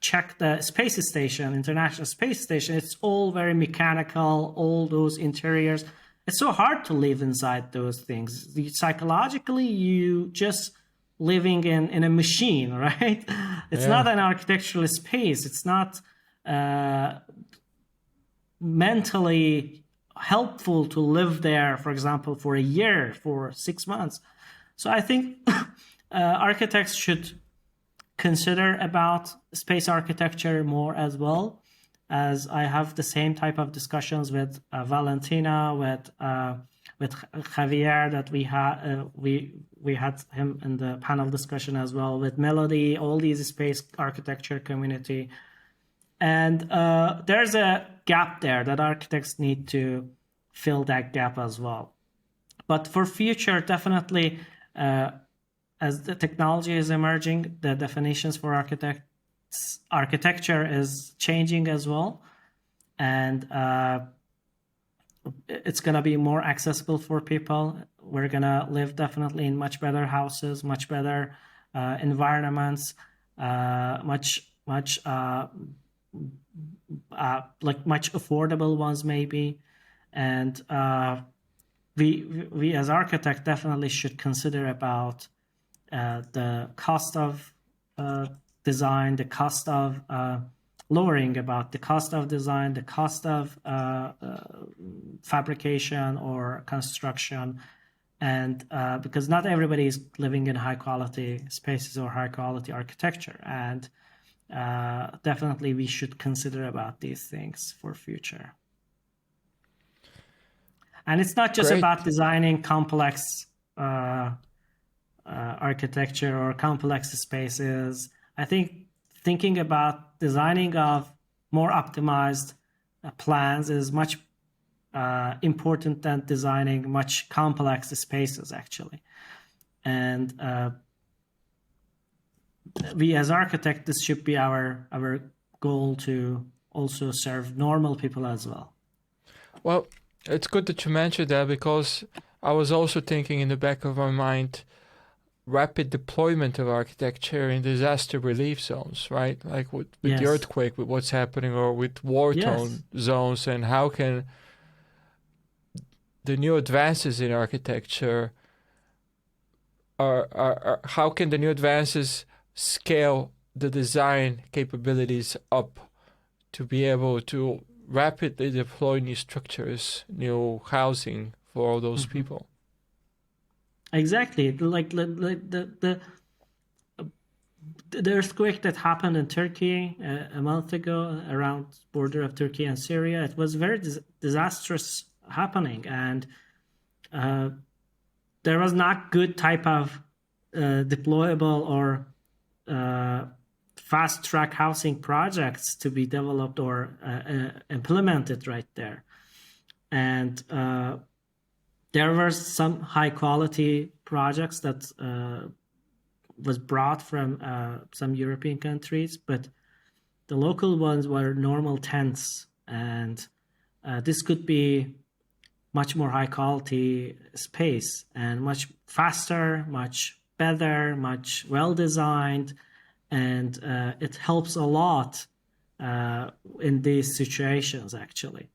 check the space station, International Space Station, it's all very mechanical, all those interiors. It's so hard to live inside those things. Psychologically, you just living in a machine, right? It's not an architectural space. It's not mentally helpful to live there, for example, for a year, for 6 months. So I think architects should consider about space architecture more as well, as I have the same type of discussions with Valentina, with Javier that we had him in the panel discussion as well, with Melody, all these space architecture community. And there's a gap there that architects need to fill that gap as well. But for future, definitely, as the technology is emerging, the definitions for architecture is changing as well. And it's going to be more accessible for people. We're going to live definitely in much better houses, much better environments, much affordable ones maybe. And we as architects definitely should consider about the cost of design, the cost of lowering about the cost of design, the cost of fabrication or construction. And because not everybody is living in high quality spaces or high quality architecture. And definitely we should consider about these things for future. And it's not just about designing complex architecture or complex spaces. I think thinking about designing of more optimized plans is much important than designing much complex spaces, actually. And we as architects, this should be our goal to also serve normal people as well. Well, it's good that you mentioned that, because I was also thinking in the back of my mind, rapid deployment of architecture in disaster relief zones, right? Like with the earthquake, with what's happening, or with war-torn zones, and how can the new advances in architecture how can the new advances scale the design capabilities up to be able to rapidly deploy new structures, new housing for all those people? Exactly. Like the earthquake that happened in Turkey a month ago around border of Turkey and Syria, it was very disastrous happening, and there was not good type of deployable or fast track housing projects to be developed or implemented right there. And there were some high quality projects that was brought from some European countries, but the local ones were normal tents, and this could be much more high quality space and much faster, much better, much well designed, and it helps a lot in these situations actually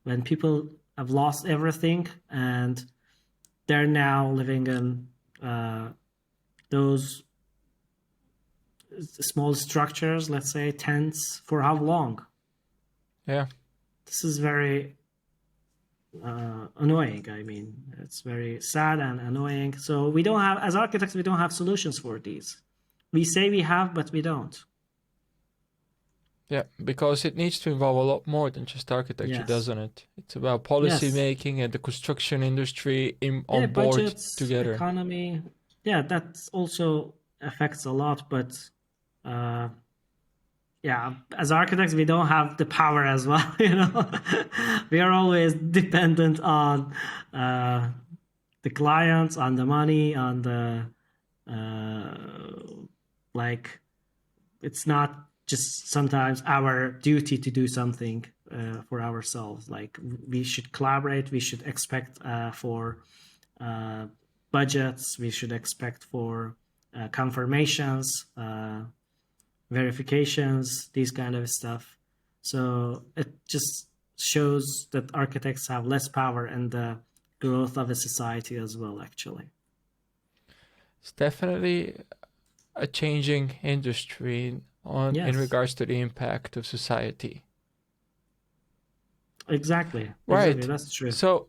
when people have lost everything and they're now living in those small structures, let's say tents, for how long? Yeah. This is very annoying. I mean, it's very sad and annoying. So we don't have, as architects, we don't have solutions for these. We say we have, but we don't. Yeah, because it needs to involve a lot more than just architecture, Yes. doesn't it? It's about policy Yes. making and the construction industry Yeah, on board budgets, together. economy. Yeah, that also affects a lot, but yeah, as architects, we don't have the power as well, you know. We are always dependent on the clients, on the money, on the like. It's not just sometimes our duty to do something for ourselves. Like we should collaborate. We should expect for budgets. We should expect for confirmations. Verifications, these kind of stuff. So it just shows that architects have less power in the growth of a society as well, actually. It's definitely a changing industry in Yes, regards to the impact of society. exactly. Right. Exactly. That's true. So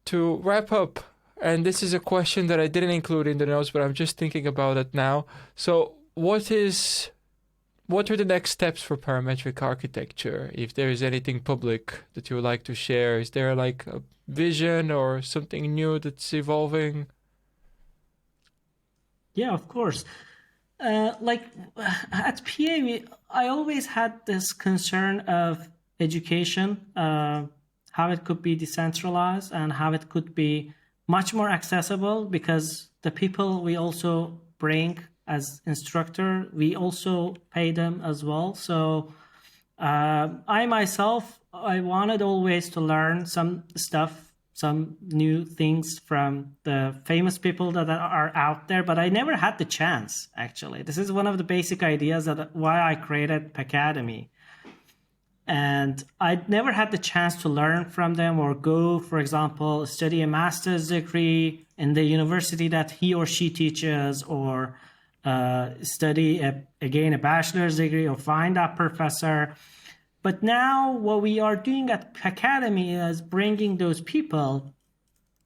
to wrap up, and this is a question that I didn't include in the notes, but I'm just thinking about it now. So what are the next steps for parametric architecture? If there is anything public that you would like to share, is there like a vision or something new that's evolving? Yeah, of course. Like at PA, I always had this concern of education, how it could be decentralized and how it could be much more accessible because the people we also bring as instructor, we also pay them as well. So I myself, I wanted always to learn some stuff, some new things from the famous people that are out there, but I never had the chance, actually. This is one of the basic ideas that why I created Academy. And I never had the chance to learn from them or go, for example, study a master's degree in the university that he or she teaches, or study again a bachelor's degree or find a professor. But now what we are doing at Academy is bringing those people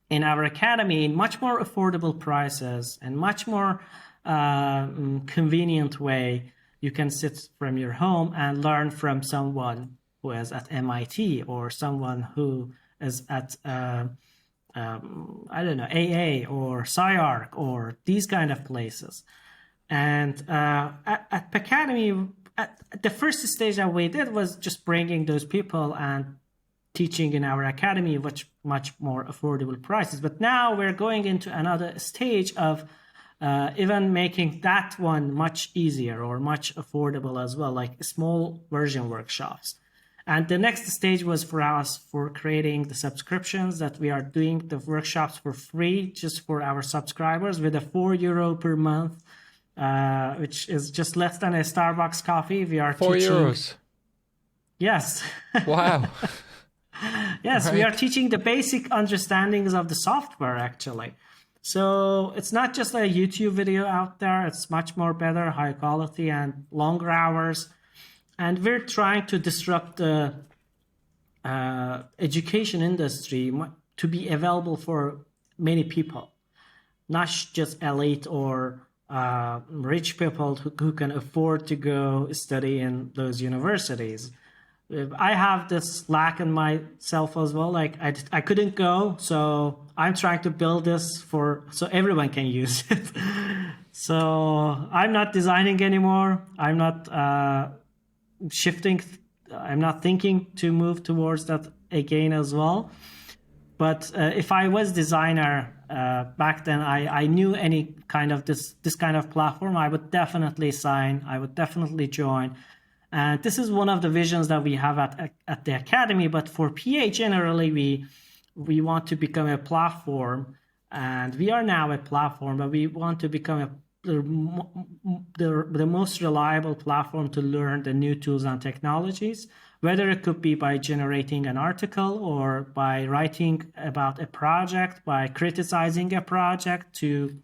in our academy in much more affordable prices and much more convenient way. You can sit from your home and learn from someone who is at MIT or someone who is at I don't know, AA or SciArc or these kind of places. And at Academy, the first stage that we did was just bringing those people and teaching in our academy much more affordable prices. But now we're going into another stage of even making that one much easier or much affordable as well, like small version workshops. And the next stage was for us for creating the subscriptions that we are doing the workshops for free just for our subscribers with a €4 per month, which is just less than a Starbucks coffee. We are teaching. €4. Yes. Wow. Yes, Right. we are teaching the basic understandings of the software actually. So it's not just a YouTube video out there. It's much more better, high quality and longer hours. And we're trying to disrupt the education industry to be available for many people. not just elite or rich people who can afford to go study in those universities. I have this lack in myself as well. Like I couldn't go, so I'm trying to build this so everyone can use it. So I'm not designing anymore. I'm not shifting. I'm not thinking to move towards that again as well. But if I was designer back then, I knew any kind of this kind of platform, I would definitely sign. I would definitely join. And this is one of the visions that we have at the academy. But for PA generally, we want to become a platform, and we are now a platform, but we want to become the most reliable platform to learn the new tools and technologies, whether it could be by generating an article or by writing about a project, by criticizing a project to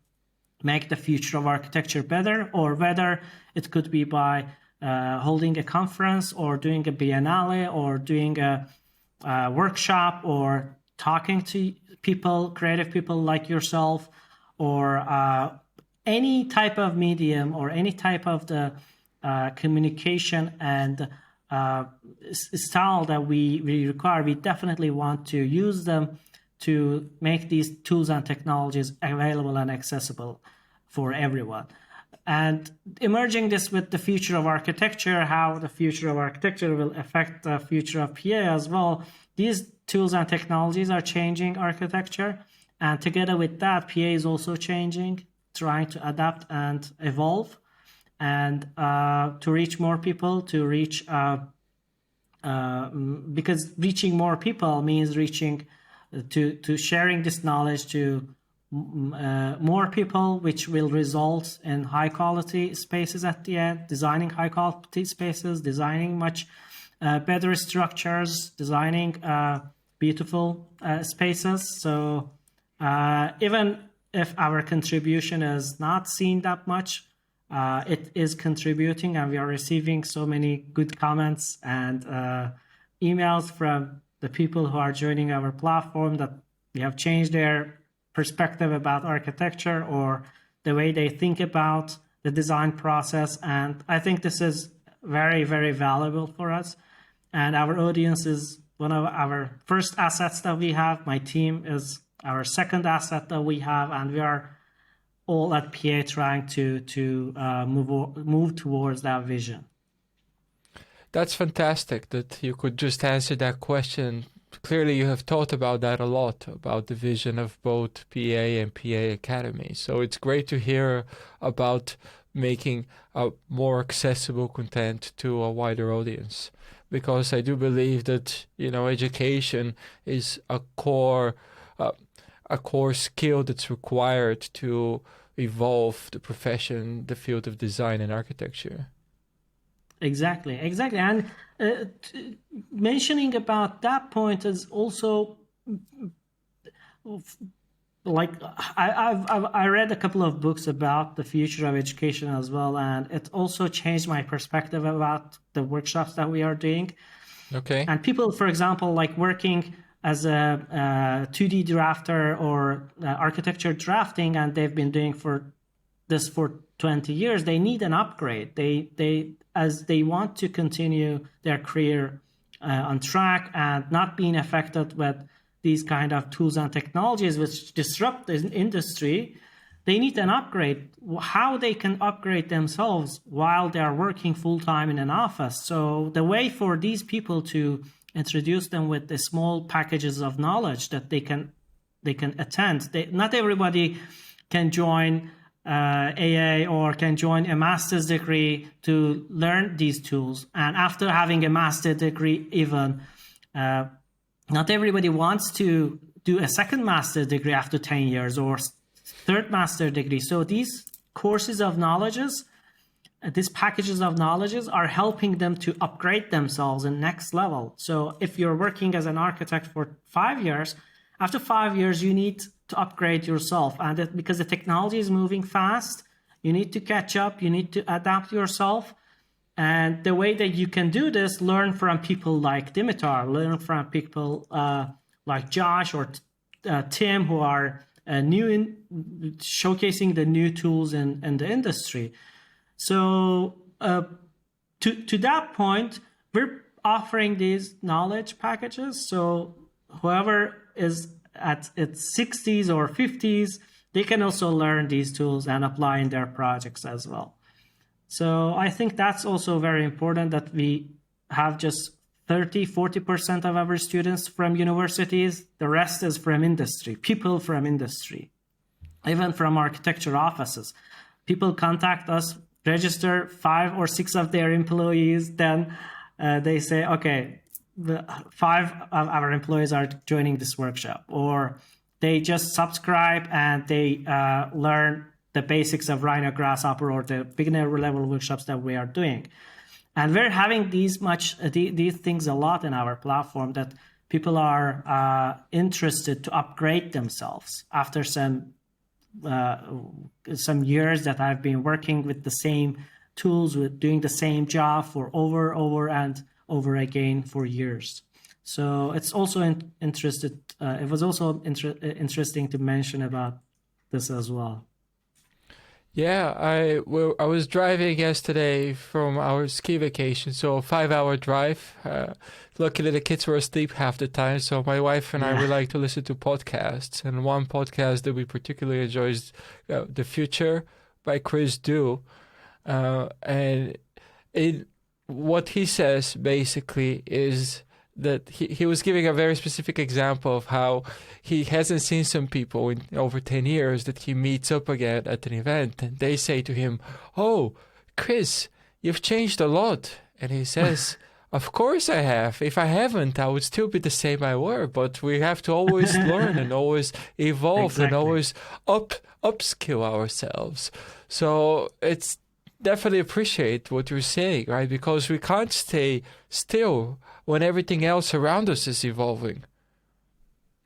make the future of architecture better, or whether it could be by holding a conference or doing a biennale or doing a workshop or talking to people, creative people like yourself, or any type of medium or any type of the communication and style that we require. We definitely want to use them to make these tools and technologies available and accessible for everyone. And emerging this with the future of architecture, how the future of architecture will affect the future of PA as well. These tools and technologies are changing architecture. And together with that, PA is also changing, trying to adapt and evolve, and to reach more people, to reach, because reaching more people means reaching to sharing this knowledge to more people, which will result in high quality spaces at the end, designing high quality spaces, designing much better structures, designing beautiful spaces. So even if our contribution is not seen that much, it is contributing, and we are receiving so many good comments and emails from the people who are joining our platform that we have changed their perspective about architecture or the way they think about the design process. And I think this is very, very valuable for us. And our audience is one of our first assets that we have. My team is our second asset that we have, and we are all at PA trying to move towards that vision. That's fantastic that you could just answer that question. Clearly, you have thought about that a lot, about the vision of both PA and PA Academy. So it's great to hear about making more accessible content to a wider audience, because I do believe that, you know, education is a core skill that's required to evolve the profession, the field of design and architecture. Exactly. And mentioning about that point is also like I read a couple of books about the future of education as well, and it also changed my perspective about the workshops that we are doing. Okay. And people, for example, like working as a 2D drafter or architecture drafting, and they've been doing this for 20 years, they need an upgrade. They as they want to continue their career on track and not being affected with these kind of tools and technologies which disrupt the industry, they need an upgrade. How they can upgrade themselves while they are working full-time in an office. So the way for these people to introduce them with the small packages of knowledge that they can attend. Not everybody can join AA or can join a master's degree to learn these tools. And after having a master's degree, even not everybody wants to do a second master's degree after 10 years or third master's degree. So these courses of knowledges, these packages of knowledges are helping them to upgrade themselves in next level. So if you're working as an architect for 5 years, after 5 years, you need to upgrade yourself. And because the technology is moving fast, you need to catch up, you need to adapt yourself. And the way that you can do this, learn from people like Dimitar, learn from people like Josh or Tim, who are showcasing the new tools in the industry. So to that point, we're offering these knowledge packages. So whoever is at its 60s or 50s, they can also learn these tools and apply in their projects as well. So I think that's also very important, that we have just 30-40% of our students from universities. The rest is from industry, people from industry, even from architecture offices. People contact us, register 5 or 6 of their employees, then they say, okay, 5 of our employees are joining this workshop, or they just subscribe and they learn the basics of Rhino, Grasshopper, or the beginner level workshops that we are doing. And we're having these things a lot in our platform, that people are interested to upgrade themselves after some years that I've been working with the same tools, with doing the same job for over and over again for years. So it's also it was also interesting to mention about this as well. Yeah, I was driving yesterday from our ski vacation, so a 5-hour drive. Luckily, the kids were asleep half the time, so my wife and I, we like to listen to podcasts. And one podcast that we particularly enjoy is The Future by Chris Du. And what he says basically is that he was giving a very specific example of how he hasn't seen some people in over 10 years that he meets up again at an event, and they say to him, "Oh, Chris, you've changed a lot." And he says, "Of course I have. If I haven't, I would still be the same I were, but we have to always learn and always evolve and always upskill ourselves." So it's definitely appreciate what you're saying, right? Because we can't stay still when everything else around us is evolving.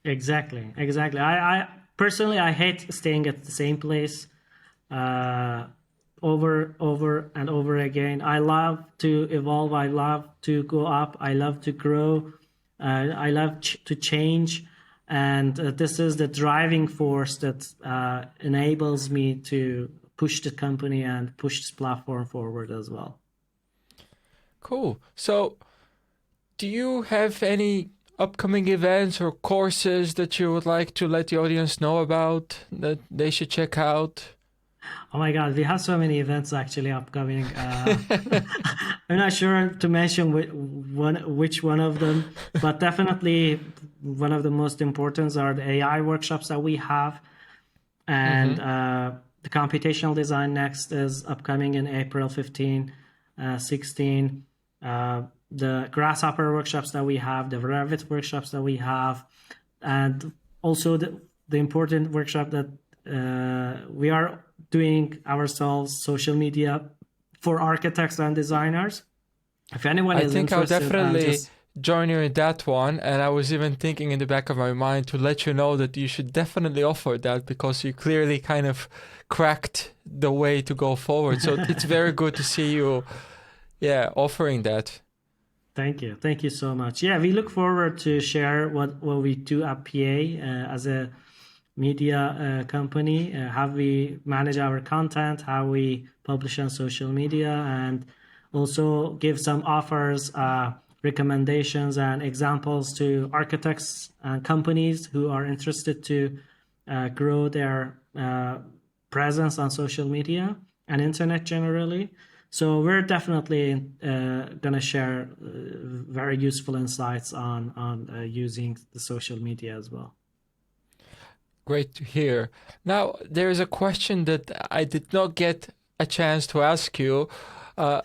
Exactly. I personally, I hate staying at the same place over and over again. I love to evolve. I love to go up. I love to grow. I love to change. And this is the driving force that enables me to push the company and push this platform forward as well. Cool. So do you have any upcoming events or courses that you would like to let the audience know about that they should check out? Oh my God, we have so many events actually upcoming. I'm not sure to mention which one of them, but definitely one of the most important are the AI workshops that we have. And the computational design next is upcoming in April 15, 16. The Grasshopper workshops that we have, the Revit workshops that we have, and also the important workshop that we are doing ourselves, social media for architects and designers. If anyone is interested, I'll definitely join you in that one. And I was even thinking in the back of my mind to let you know that you should definitely offer that, because you clearly kind of cracked the way to go forward. So it's very good to see you, offering that. Thank you so much. Yeah, we look forward to share what we do at PA as a media company, how we manage our content, how we publish on social media, and also give some offers, recommendations and examples to architects and companies who are interested to grow their presence on social media and internet generally. So we're definitely going to share very useful insights on using the social media as well. Great to hear. Now, there is a question that I did not get a chance to ask you,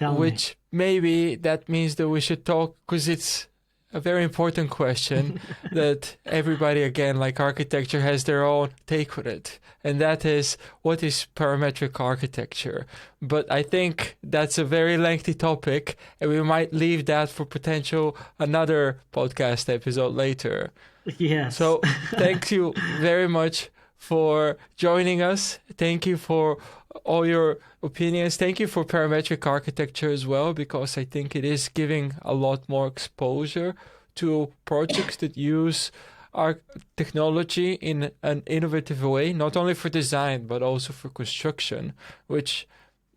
which maybe that means that we should talk, because it's a very important question that everybody, again, like architecture, has their own take on it. And that is, what is parametric architecture? But I think that's a very lengthy topic, and we might leave that for potential another podcast episode later. Yes. So thank you very much for joining us. Thank you for all your opinions. Thank you for parametric architecture as well, because I think it is giving a lot more exposure to projects that use our technology in an innovative way, not only for design, but also for construction, which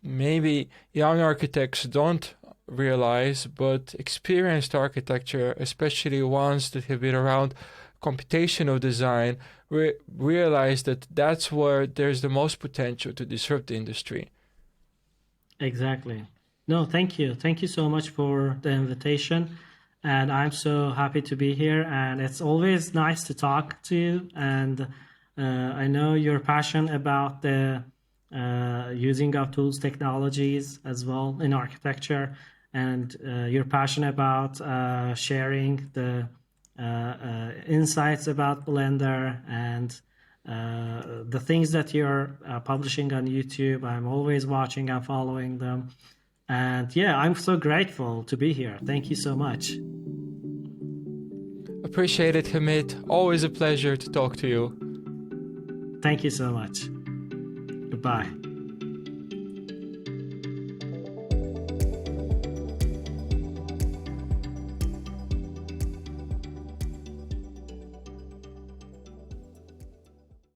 maybe young architects don't realize, but experienced architecture, especially ones that have been around computational design, realize that that's where there's the most potential to disrupt the industry. Exactly. No, thank you. Thank you so much for the invitation. And I'm so happy to be here. And it's always nice to talk to you. And I know you're passionate about the using of tools, technologies as well in architecture. And you're passionate about sharing the insights about Blender and the things that you're publishing on YouTube. I'm always watching and following them. And yeah, I'm so grateful to be here. Thank you so much. Appreciate it, Hamid. Always a pleasure to talk to you. Thank you so much. Goodbye.